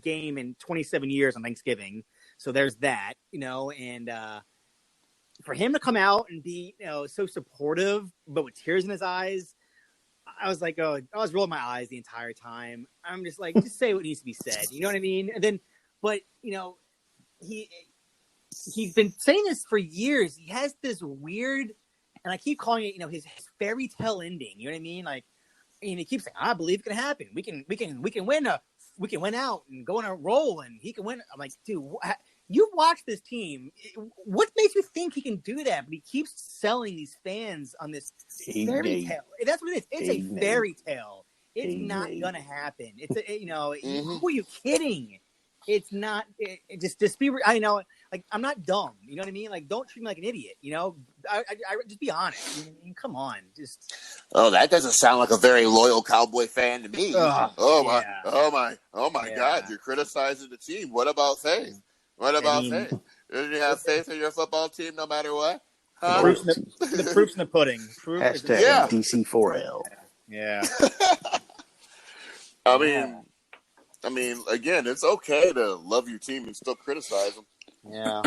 game in 27 years on Thanksgiving. So there's that, and for him to come out and be, so supportive, but with tears in his eyes, I was like, I was rolling my eyes the entire time. I'm just like, just say what needs to be said. You know what I mean? And then, but, he's been saying this for years. He has this weird, and I keep calling it, his fairy tale ending. You know what I mean? Like, and he keeps saying, I believe it can happen. We can win out and go on a roll, and he can win. I'm like, dude, you watch this team. What makes you think he can do that? But he keeps selling these fans on this fairy tale. That's what it is. It's a fairy tale. It's not gonna happen. It's who are you kidding? It's not. Just be. I know. Like, I'm not dumb. You know what I mean? Like, don't treat me like an idiot. I just be honest. I mean, come on. Just. Oh, that doesn't sound like a very loyal Cowboy fan to me. Oh my God! You're criticizing the team. What about faith? Faith? Did you have faith in your football team no matter what? The proof's in the pudding. Hashtag DC4L. Yeah. I mean, again, it's okay to love your team and still criticize them. Yeah.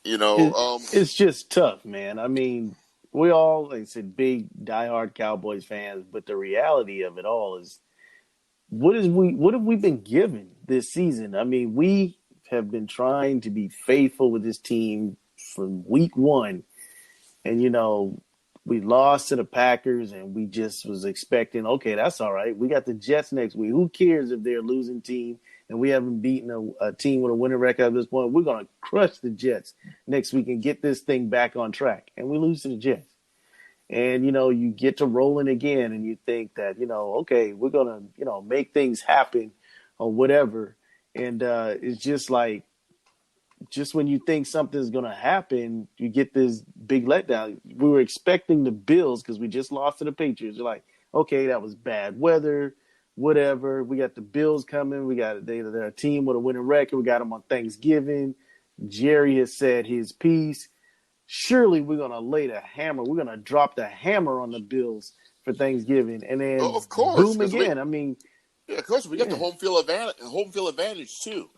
It's just tough, man. I mean, we all, like I said, big diehard Cowboys fans, but the reality of it all is, what have we been given this season? I mean, we have been trying to be faithful with this team from week one, and we lost to the Packers, and we just was expecting, okay, that's all right. We got the Jets next week. Who cares if they're a losing team and we haven't beaten a team with a winning record at this point? We're going to crush the Jets next week and get this thing back on track. And we lose to the Jets. And, you get to rolling again, and you think that, okay, we're going to, make things happen or whatever. And it's just like, just when you think something's going to happen, you get this big letdown. We were expecting the Bills because we just lost to the Patriots. You're like, okay, that was bad weather, whatever. We got the Bills coming. They're a team with a winning record. We got them on Thanksgiving. Jerry has said his piece. Surely we're going to lay the hammer. We're going to drop the hammer on the Bills for Thanksgiving. And then of course, boom again. Of course, we got the home field advantage too.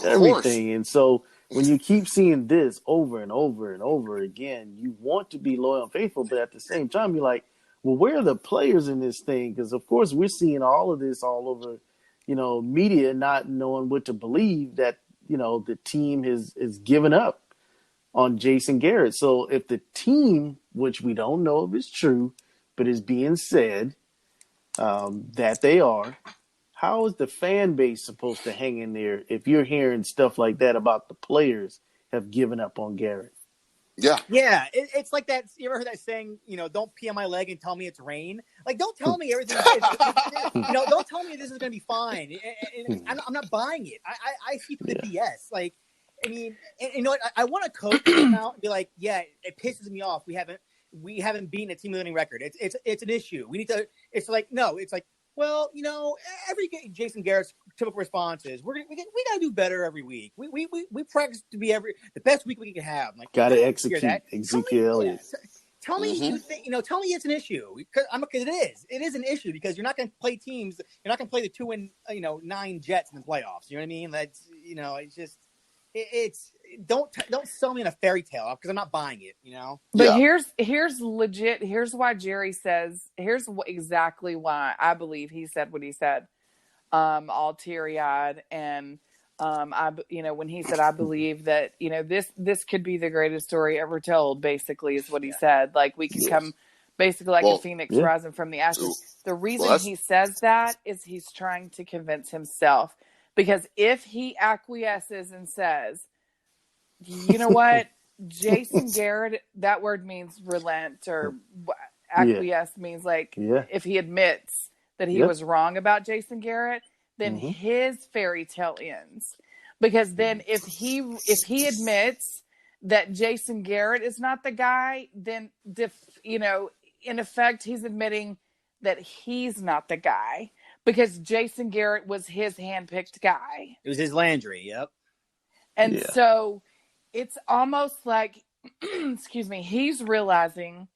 Everything. And so when you keep seeing this over and over and over again, you want to be loyal and faithful, but at the same time, you're like, well, where are the players in this thing? Because, of course, we're seeing all of this all over, media, not knowing what to believe that, the team is given up on Jason Garrett. So if the team, which we don't know if it's true, but is being said that they are, how is the fan base supposed to hang in there if you're hearing stuff like that about the players have given up on Garrett? Yeah. It's like that. You ever heard that saying, don't pee on my leg and tell me it's rain? Like, don't tell me everything. Don't tell me this is going to be fine. I'm not buying it. I see through the BS. Like, I mean, and you know what? I want a coach to come out and be like, yeah, it pisses me off. We haven't beaten a team winning record. It's an issue. We need to. It's like, no. It's like, well, every Jason Garrett's typical response is we got to do better every week. We practice to be the best week we can have. I'm like, got to execute. Ezekiel Elliott. Tell me you think, tell me it's an issue because it is an issue because you're not going to play teams. You're not going to play the 2-9 Jets in the playoffs. You know what I mean? That's it's just don't sell me in a fairy tale because I'm not buying it. But here's legit. Here's why Jerry says. Here's exactly why I believe he said what he said. All teary eyed and when he said I believe that this could be the greatest story ever told. Basically, is what he said. Like we could come basically like a phoenix rising from the ashes. The reason he says that is he's trying to convince himself. Because if he acquiesces and says, you know what, Jason Garrett, that word means relent or acquiesce, means like if he admits that he was wrong about Jason Garrett, then his fairy tale ends. Because then if he admits that Jason Garrett is not the guy, then in effect he's admitting that he's not the guy, because Jason Garrett was his handpicked guy. It was his Landry, yep. And so it's almost like, excuse me, he's realizing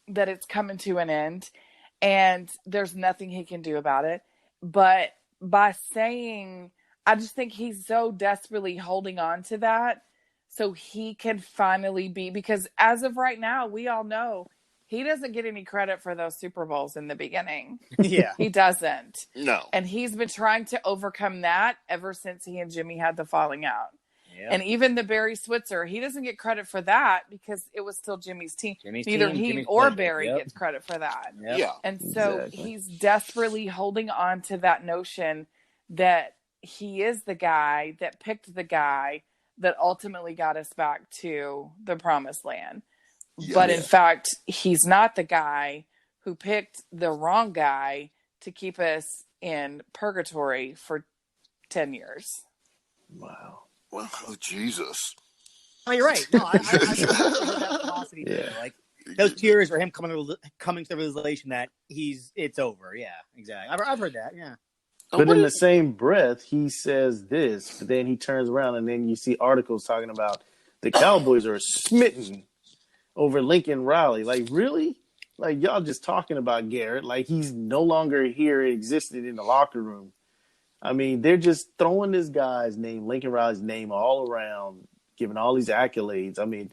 that it's coming to an end and there's nothing he can do about it. But by saying, I just think he's so desperately holding on to that so he can finally be, because as of right now, we all know he doesn't get any credit for those Super Bowls in the beginning. Yeah. He doesn't. No. And he's been trying to overcome that ever since he and Jimmy had the falling out. Yep. And even the Barry Switzer, he doesn't get credit for that because it was still Jimmy's team. Neither he or Barry gets credit for that. Yep. Yeah. And so he's desperately holding on to that notion that he is the guy that picked the guy that ultimately got us back to the promised land. But in fact, he's not the guy who picked the wrong guy to keep us in purgatory for 10 years. Wow. Well, oh, Jesus. Oh, you're right. No, I heard that velocity too. Like those tears are him coming to the realization that it's over. Yeah, exactly. I've heard that. Yeah. But in the same breath, he says this, but then he turns around and then you see articles talking about the Cowboys are smitten over Lincoln Riley. Like, really? Like, y'all just talking about Garrett. Like, he's no longer here, existed in the locker room. I mean, they're just throwing this guy's name, Lincoln Riley's name, all around, giving all these accolades. I mean,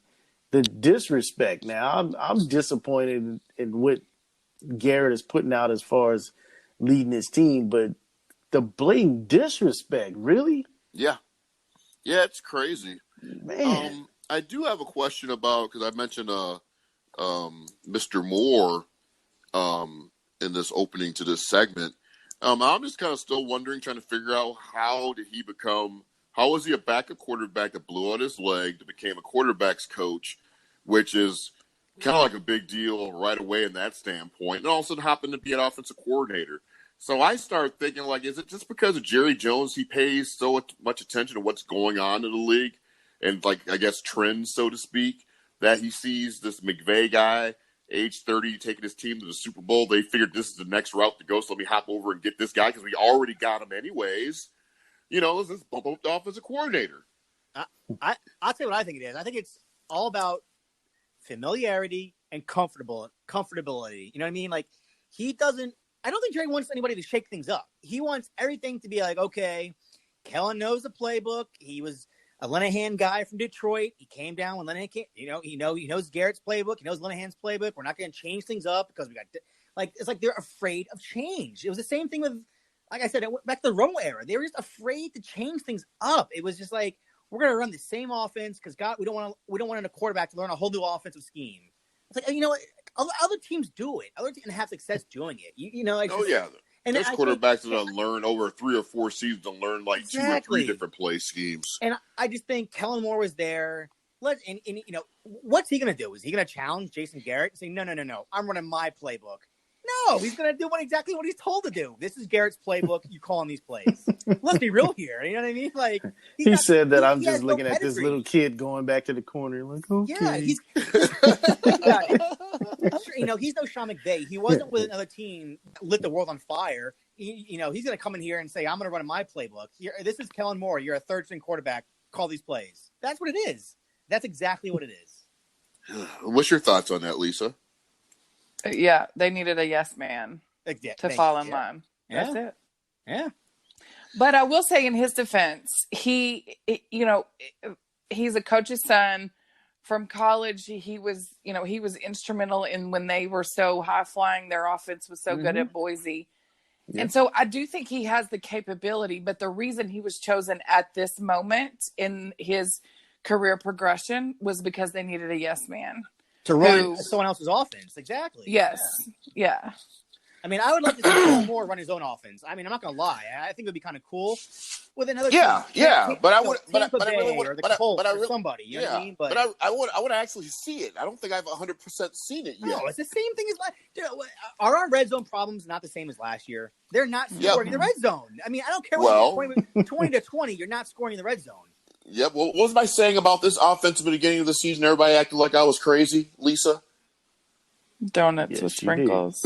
the disrespect. Now, I'm disappointed in what Garrett is putting out as far as leading his team, but the blatant disrespect, really? Yeah. Yeah, it's crazy. Man. I do have a question about, because I mentioned Mr. Moore in this opening to this segment. I'm just kind of still wondering, trying to figure out how was he a backup quarterback that blew out his leg, that became a quarterback's coach, which is kind of like a big deal right away in that standpoint, and also happened to be an offensive coordinator. So I started thinking, like, is it just because of Jerry Jones he pays so much attention to what's going on in the league and, like, I guess trends, so to speak, that he sees this McVay guy, age 30, taking his team to the Super Bowl? They figured this is the next route to go, so let me hop over and get this guy because we already got him anyways. Let's just bump up the offensive coordinator. I'll tell you what I think it is. I think it's all about familiarity and comfortability. You know what I mean? Like, I don't think Jerry wants anybody to shake things up. He wants everything to be like, okay, Kellen knows the playbook. He was a Linehan guy from Detroit. He came down when Linehan came. He knows Garrett's playbook. He knows Linehan's playbook. We're not going to change things up because we got it's like they're afraid of change. It was the same thing with, like I said, it went back to the Romo era. They were just afraid to change things up. It was just like, we're going to run the same offense because God, we don't want a quarterback to learn a whole new offensive scheme. It's like, other teams do it. Other teams have success doing it. And there's quarterbacks that learn over 3 or 4 seasons and learn like 2 or 3 different play schemes. And I just think Kellen Moore was there. What's he going to do? Is he going to challenge Jason Garrett and say, no, I'm running my playbook? No, he's going to do exactly what he's told to do. This is Garrett's playbook. You call on these plays. Let's be real here. You know what I mean? Like he said that I'm just looking at this little kid going back to the corner. Like, okay. Yeah, he's no Sean McVay. He wasn't with another team that lit the world on fire. He's going to come in here and say, I'm going to run my playbook. This is Kellen Moore. You're a third-string quarterback. Call these plays. That's what it is. That's exactly what it is. What's your thoughts on that, Lisa? Yeah, they needed a yes man to fall in line. That's it. Yeah. But I will say, in his defense, he's a coach's son from college. He was instrumental in when they were so high flying. Their offense was so good at Boise. Yeah. And so I do think he has the capability, but the reason he was chosen at this moment in his career progression was because they needed a yes man. To run someone else's offense. Exactly. Yes. Yeah. I mean, I would like to see Kellen Moore run his own offense. I mean, I'm not gonna lie. I think it would be kind of cool with another team. But I would, Tampa but I really Bay would, or the but Colts I or really, somebody. You know what I mean? But I would actually see it. I don't think I've 100% seen it yet. No, it's the same thing as last. Are our red zone problems not the same as last year? They're not scoring in the red zone. I mean, I don't care what you're 20 to 20. You're not scoring in the red zone. Yeah. Well, what was I saying about this offense at the beginning of the season? Everybody acted like I was crazy, Lisa. Donuts with sprinkles.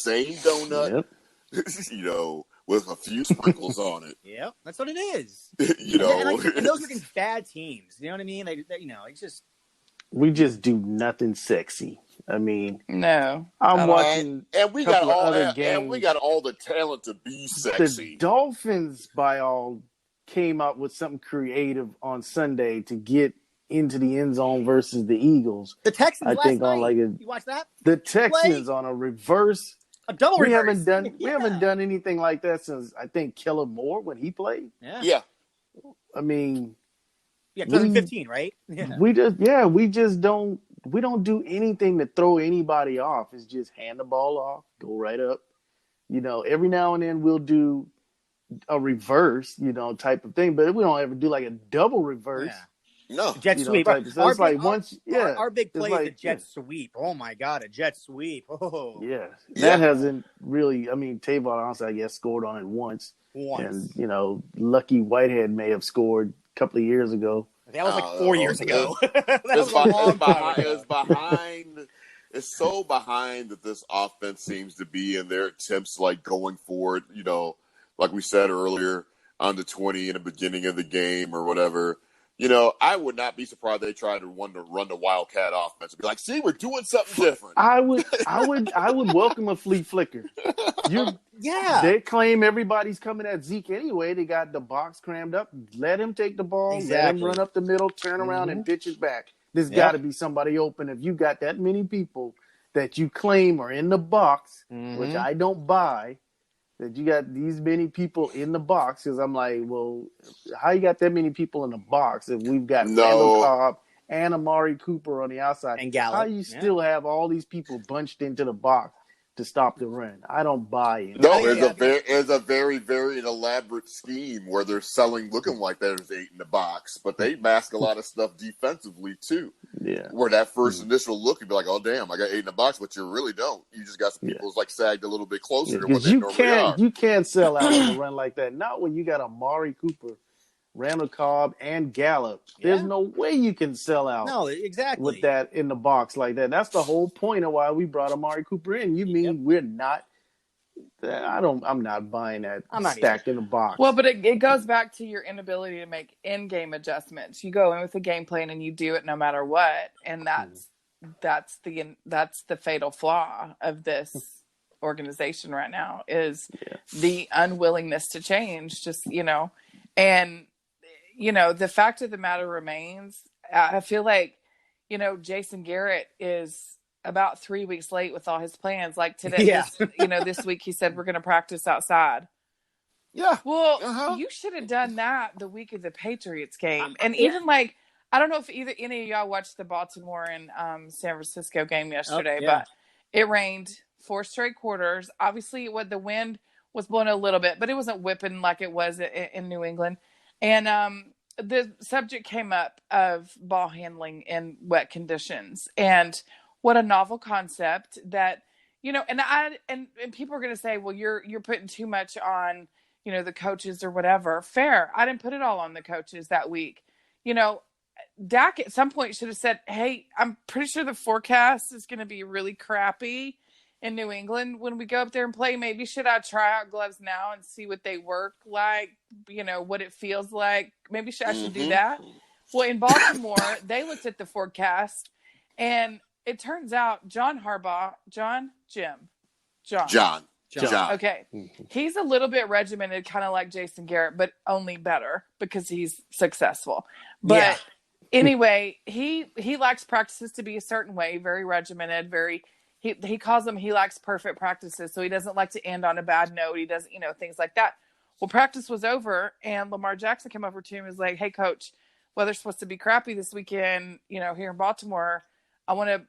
Same donut. Yep. With a few sprinkles on it. Yep, that's what it is. And those are against bad teams. You know what I mean? It's just we just do nothing sexy. I mean, no. I'm watching, and we got all that, and we got all the talent to be sexy. The Dolphins, by all, came up with something creative on Sunday to get into the end zone versus the Eagles. The Texans I think last on night. you watched that? The Texans on a reverse. A double reverse. We haven't done anything like that since I think Kellen Moore when he played. Yeah. I mean, 2015, right? Yeah. We just don't do anything to throw anybody off. It's just hand the ball off, go right up. Every now and then we'll do a reverse, type of thing, but we don't ever do like a double reverse. Yeah. No, jet sweep. Our big play is a jet sweep. Oh my God, a jet sweep. Oh, yeah. That hasn't really. I mean, Tavon, honestly, I guess scored on it once, and Lucky Whitehead may have scored a couple of years ago. That was like 4 years ago. It's so behind that this offense seems to be in their attempts, like going forward. Like we said earlier, on the 20 in the beginning of the game or whatever. I would not be surprised they tried to run the Wildcat offense and be like, "See, we're doing something different." I would welcome a flea flicker. They claim everybody's coming at Zeke anyway. They got the box crammed up. Let him take the ball. Let him run up the middle, turn around, and pitch it back. There's got to be somebody open. If you got that many people that you claim are in the box, which I don't buy. That you got these many people in the box, because I'm like, well, how you got that many people in the box if we've got Randall Cobb and Amari Cooper on the outside? And Gallup. How you still have all these people bunched into the box to stop the run? I don't buy it. No, it's a very, very elaborate scheme where they're looking like there's 8 in the box, but they mask a lot of stuff defensively too. Yeah. Where that first initial look, you'd be like, "Oh damn, I got 8 in the box," but you really don't. You just got some people who's sagged a little bit closer to what they normally are. You can't sell out on a run like that. Not when you got Amari Cooper, Randall Cobb, and Gallup. There's no way you can sell out. No, exactly. With that in the box like that. That's the whole point of why we brought Amari Cooper in. You mean we're not? I'm not buying that stacked in the box. Well, but it goes back to your inability to make in-game adjustments. You go in with a game plan and you do it no matter what, and that's the fatal flaw of this organization right now is the unwillingness to change. And the fact of the matter remains. I feel like Jason Garrett is about 3 weeks late with all his plans. Like today, this week he said we're going to practice outside. Yeah. Well, you should have done that the week of the Patriots game. And even I don't know if any of y'all watched the Baltimore and San Francisco game yesterday, but it rained 4 straight quarters. Obviously, the wind was blowing a little bit, but it wasn't whipping like it was in New England. And the subject came up of ball handling in wet conditions. And what a novel concept that, and people are going to say, well, you're putting too much on, the coaches or whatever. Fair. I didn't put it all on the coaches that week. Dak at some point should have said, hey, I'm pretty sure the forecast is going to be really crappy in New England when we go up there and play. Maybe should I try out gloves now and see what they work like, what it feels like. Maybe I should do that. Well, in Baltimore, they looked at the forecast and it turns out John. Okay. He's a little bit regimented, kind of like Jason Garrett, but only better because he's successful. But anyway, he likes practices to be a certain way, very regimented, he calls them, he likes perfect practices. So he doesn't like to end on a bad note. He doesn't, things like that. Well, practice was over and Lamar Jackson came over to him and was like, hey coach, weather's supposed to be crappy this weekend, here in Baltimore. I want to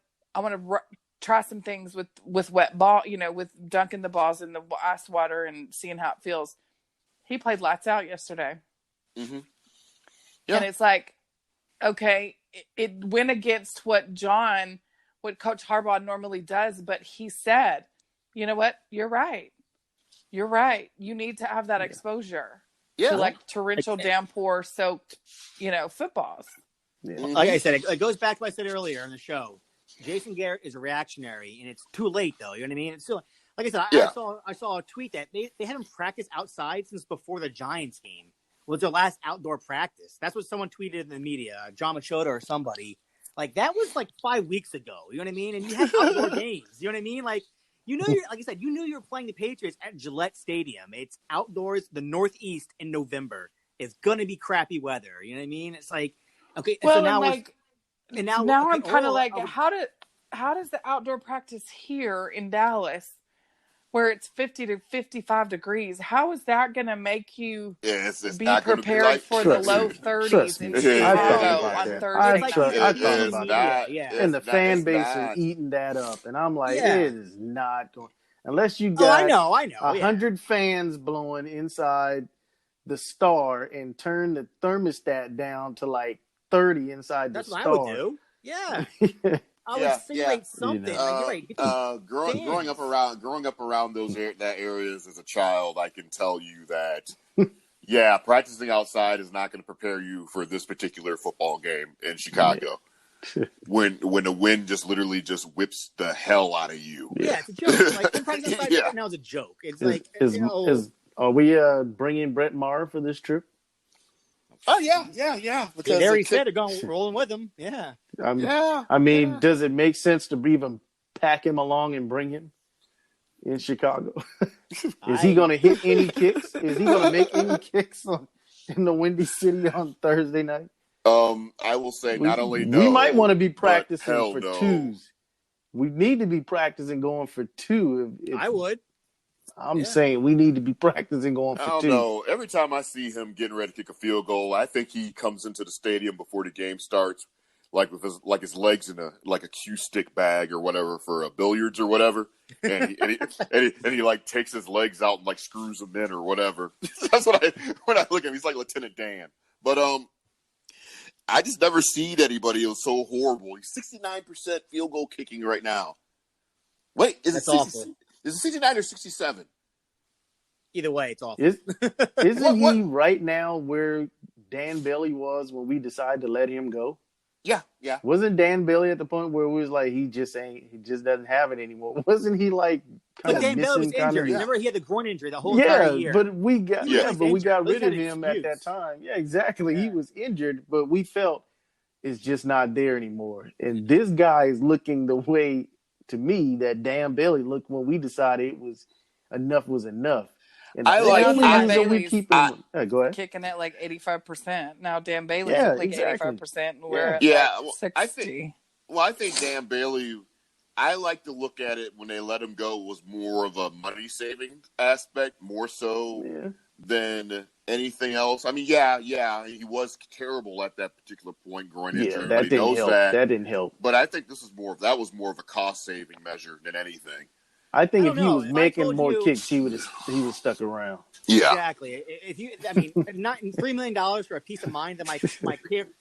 try some things with wet ball, with dunking the balls in the ice water and seeing how it feels. He played lights out yesterday. Mm-hmm. Yeah. And it's like, okay, it went against what Coach Harbaugh normally does, but he said, you know what? You're right. You're right. You need to have that exposure to like torrential downpour soaked, footballs. Yeah. Like I said, it goes back to what I said earlier in the show. Jason Garrett is a reactionary, and it's too late, though. You know what I mean? It's still, like I said, I saw a tweet that they had him practice outside since before the Giants game. Was their last outdoor practice. That's what someone tweeted in the media, John Machota or somebody. Like, that was like 5 weeks ago. You know what I mean? And you had outdoor games. You know what I mean? Like, like I said, you knew you were playing the Patriots at Gillette Stadium. It's outdoors, the Northeast in November. It's going to be crappy weather. You know what I mean? It's like, okay. Well, so now now I'm kind of like, how does the outdoor practice here in Dallas, where it's 50 to 55 degrees, how is that going to make you be prepared for the low 30s in Chicago on Thursday? I thought about that. And the fan base is eating that up. And I'm like, it is not going. Unless you got 100 fans blowing inside the Star and turn the thermostat down to like 30 inside the Star. That's what I would do. Yeah. I would simulate something. You're right. Growing up around that areas as a child, I can tell you that, practicing outside is not going to prepare you for this particular football game in Chicago. when the wind just literally just whips the hell out of you. Yeah, it's a joke. Like, practicing outside right now is a joke. It's are we bringing Brett Maher for this trip? Oh yeah. Because they already said they're going rolling with him. Yeah. I mean, does it make sense to even pack him along and bring him in Chicago? Is he going to hit any kicks? Is he going to make any kicks in the Windy City on Thursday night? I will say we might want to be practicing for twos. We need to be practicing going for two. I would. I'm saying we need to be practicing going for two. I don't know. Every time I see him getting ready to kick a field goal, I think he comes into the stadium before the game starts, like with his legs in a cue stick bag or whatever for a billiards or whatever, and he like takes his legs out and like screws them in or whatever. That's when I look at him. He's like Lieutenant Dan. But I just never seen anybody who's so horrible. He's 69% field goal kicking right now. Wait, That's awful. Is it 69 or 67? Either way, it's awful. Isn't he right now where Dan Bailey was when we decided to let him go? Yeah. Wasn't Dan Bailey at the point where we was like, he just doesn't have it anymore? Wasn't he like kind of Dan Bailey was injured. Remember, he had the groin injury the whole entire year. But we got rid of him at that time. Yeah, exactly. Yeah. He was injured, but we felt it's just not there anymore. And this guy is looking the way, to me, that Dan Bailey looked when we decided it was enough was enough. And Bailey's go ahead. Kicking at like 85%. Now Dan Bailey's like 85%, and we're at 60. I think Dan Bailey, I like to look at it when they let him go was more of a money-saving aspect, more so than anything else. I mean, he was terrible at that particular point, groin injury. That didn't help. That didn't help. But I think that was more of a cost-saving measure than anything. I think if he was making more kicks, he would stuck around. Yeah, exactly. Not $3 million for a peace of mind that my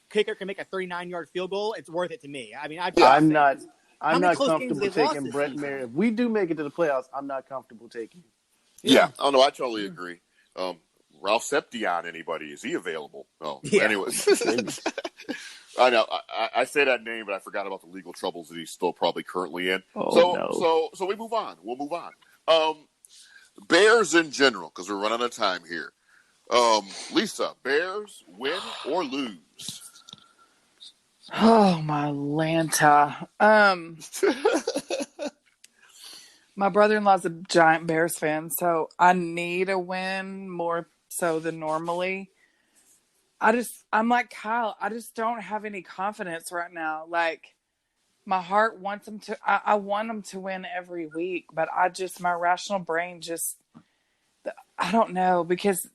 kicker can make a 39-yard field goal. It's worth it to me. I mean, I'm not comfortable taking Brett Maher. If we do make it to the playoffs, I'm not comfortable taking. Yeah. Oh no, I totally agree. Ralph Seption, anybody? Is he available? Oh, anyways. I know. I say that name, but I forgot about the legal troubles that he's still probably currently in. So we move on. We'll move on. Bears in general, because we're running out of time here. Lisa, Bears win or lose? Oh, my Lanta. My brother-in-law's a giant Bears fan, so I need a win more so than normally. I'm like Kyle. I just don't have any confidence right now. Like, my heart wants them to. I want them to win every week, but my rational brain just, I don't know, because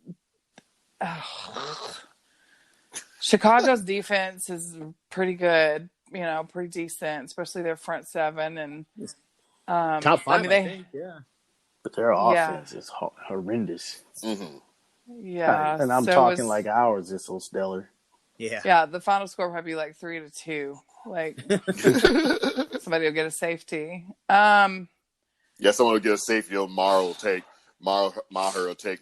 Chicago's defense is pretty good. pretty decent, especially their front seven. And Top five, I think. Yeah. But their offense is horrendous. Mm-hmm. Yeah. And I'm talking like ours is so stellar. Yeah. Yeah, the final score will probably be like 3-2. Like somebody will get a safety. Someone will get a safety. Maher will take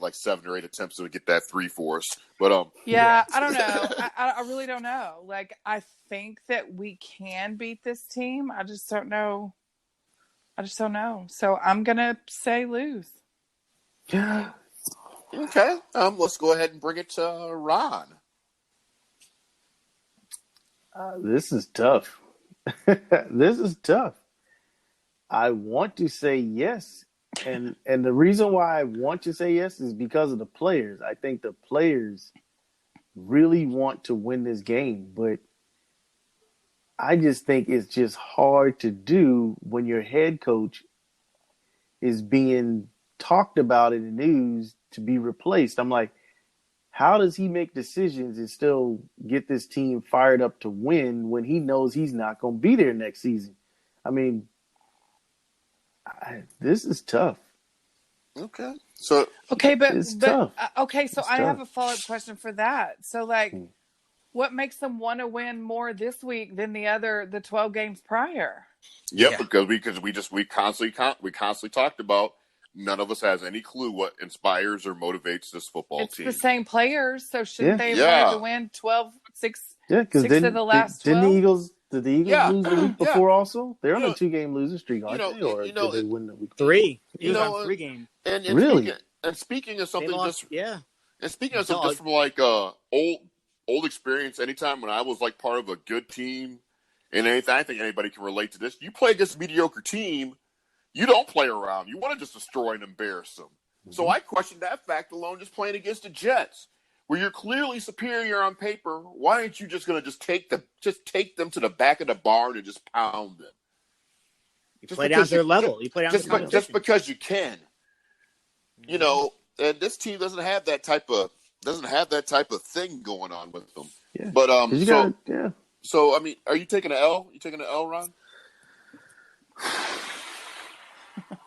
like 7 or 8 attempts to get that 3 for us. But I don't know. I really don't know. Like, I think that we can beat this team. I just don't know. So I'm gonna say lose. Okay. Let's go ahead and bring it to Ron. This is tough. I want to say yes. And the reason why I want to say yes is because of the players. I think the players really want to win this game, but I just think it's just hard to do when your head coach is being talked about in the news to be replaced. I'm like, how does he make decisions and still get this team fired up to win when he knows he's not going to be there next season? I mean, this is tough. Okay. So it's tough. So I have a follow-up question for that. So, like, what makes them want to win more this week than the 12 games prior? Because we constantly talked about none of us has any clue what inspires or motivates this football team. It's the same players, so shouldn't they want to win 6 of the last 12? Did the Eagles lose the week before also? They're on a 2-game losing streak, aren't they? Or did they win the week? 3. He was on 3 games. And really? Speaking of something just from like old experience, anytime when I was like part of a good team and anything, I think anybody can relate to this. You play against a mediocre team, you don't play around. You want to just destroy and embarrass them. Mm-hmm. So I question that fact alone just playing against the Jets, where you're clearly superior on paper. Why aren't you just going to take them to the back of the barn and just pound them? You play down to their level. You play down just because you can. You know, and this team doesn't have that type of thing going on with them. Yeah. But yeah. So I mean, are you taking an L? You taking an L, Ron?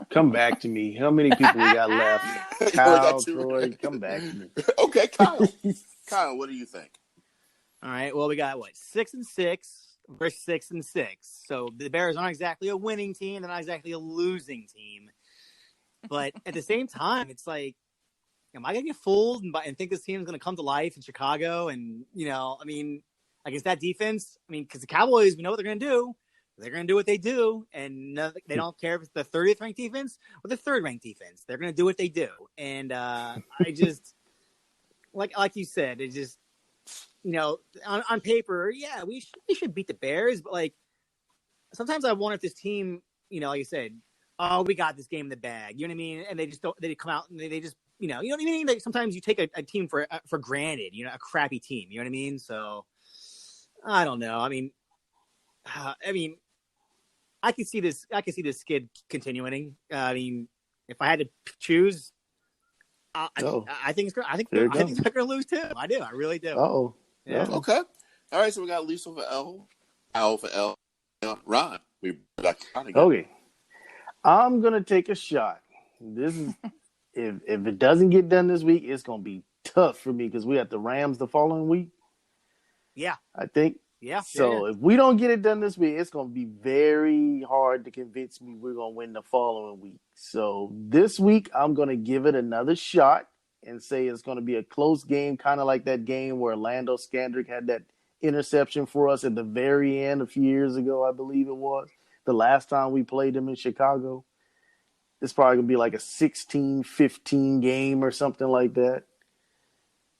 Come back to me. How many people we got left? Kyle, Troy, come back to me. Okay, Kyle. Kyle, what do you think? All right. Well, we got 6-6 versus 6-6. So the Bears aren't exactly a winning team. They're not exactly a losing team. But at the same time, it's like, am I going to get fooled and think this team is going to come to life in Chicago? And, against that defense, because the Cowboys, we know what they're going to do. They're going to do what they do, and they don't care if it's the 30th ranked defense or the 3rd ranked defense. They're going to do what they do. And I just, like you said, it just, on paper, we should beat the Bears. But, sometimes I wonder if this team, like you said, oh, we got this game in the bag. You know what I mean? And they just don't. They come out and they just, you know what I mean. Sometimes you take a team for granted. A crappy team. You know what I mean? So I don't know. I can see this. I can see this skid continuing. If I had to choose, I think it's. I think they're going to lose too. I do. I really do. Oh. Yeah. Okay. All right. So we got Lisa for L, Al for L, Ron. We got okay. I'm gonna take a shot. This is if it doesn't get done this week, it's gonna be tough for me because we got the Rams the following week. Yeah. I think. Yeah. So if we don't get it done this week, it's going to be very hard to convince me we're going to win the following week. So this week, I'm going to give it another shot and say it's going to be a close game, kind of like that game where Orlando Scandrick had that interception for us at the very end a few years ago, I believe it was. The last time we played them in Chicago. It's probably going to be like a 16-15 game or something like that.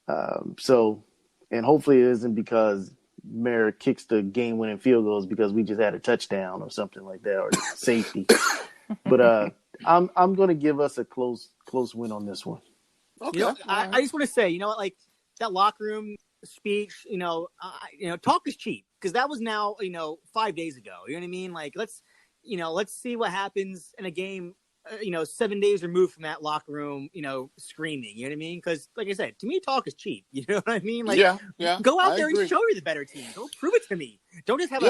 And hopefully it isn't because Merritt kicks the game-winning field goals because we just had a touchdown or something like that, or safety. But I'm going to give us a close win on this one. Okay. I just want to say, that locker room speech, talk is cheap because that was now, 5 days ago. You know what I mean? Let's see what happens in a game 7 days removed from that locker room, screaming. You know what I mean? Because, like I said, to me, talk is cheap. You know what I mean? Like, yeah, go out I there agree. and show you're the better team. Go prove it to me. Don't just have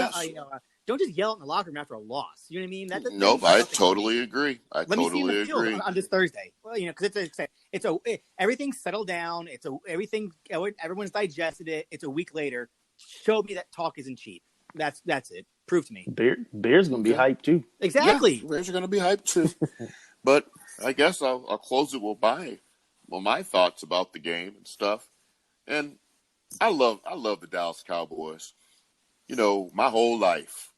don't just yell in the locker room after a loss. You know what I mean? Nope, I totally agree. Let me see the field on this Thursday. Well, because everything's settled down. Everyone's digested it. It's a week later. Show me that talk isn't cheap. That's it. Prove to me. Bears going to be hyped too. Exactly. Yeah, Bears are going to be hyped too. But I guess I'll close it with my thoughts about the game and stuff. And I love the Dallas Cowboys. My whole life.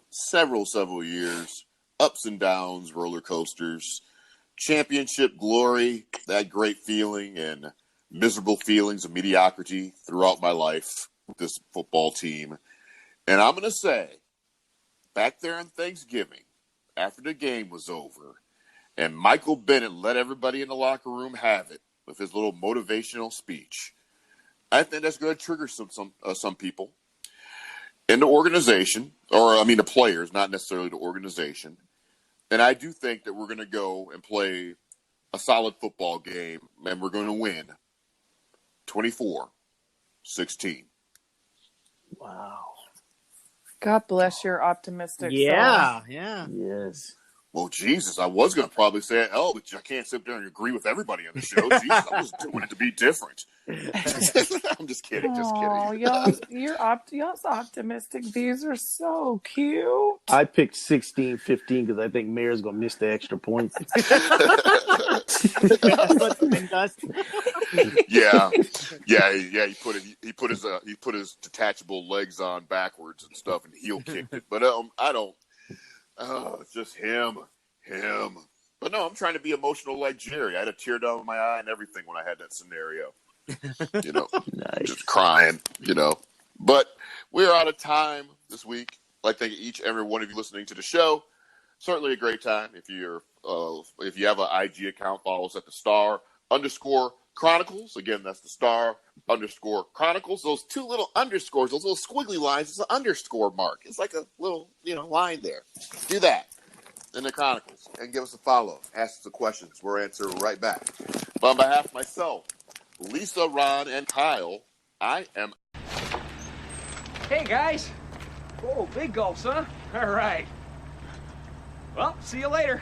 Several years, ups and downs, roller coasters, championship glory, that great feeling, and miserable feelings of mediocrity throughout my life with this football team. And I'm going to say, back there on Thanksgiving, after the game was over, and Michael Bennett let everybody in the locker room have it with his little motivational speech, I think that's going to trigger some people in the organization, the players, not necessarily the organization. And I do think that we're going to go and play a solid football game, and we're going to win 24-16. Wow. God bless your optimistic soul. Yeah. Yes. Well, Jesus, I was going to probably say, but I can't sit there and agree with everybody on the show. Jesus, I was doing it to be different. I'm just kidding. Oh, y'all's optimistic views are so cute. I picked 16-15 because I think Mayor's going to miss the extra point. Yeah. He put his detachable legs on backwards and stuff and heel kicked it. But I don't. It's just him. But no, I'm trying to be emotional like Jerry. I had a tear down my eye and everything when I had that scenario. Nice. Just crying, But we're out of time this week. I'd like to thank each and every one of you listening to the show. Certainly a great time. If you have an IG account, follow us at the _Chronicles. Again, that's the _Chronicles. Those two little underscores, those little squiggly lines, it's an underscore mark. It's like a little, line there. Do that in the Chronicles and give us a follow. Ask us the questions. We'll answer right back. But on behalf of myself, Lisa, Ron, and Kyle, I am. Hey, guys. Oh, big gulps, huh? All right. Well, see you later.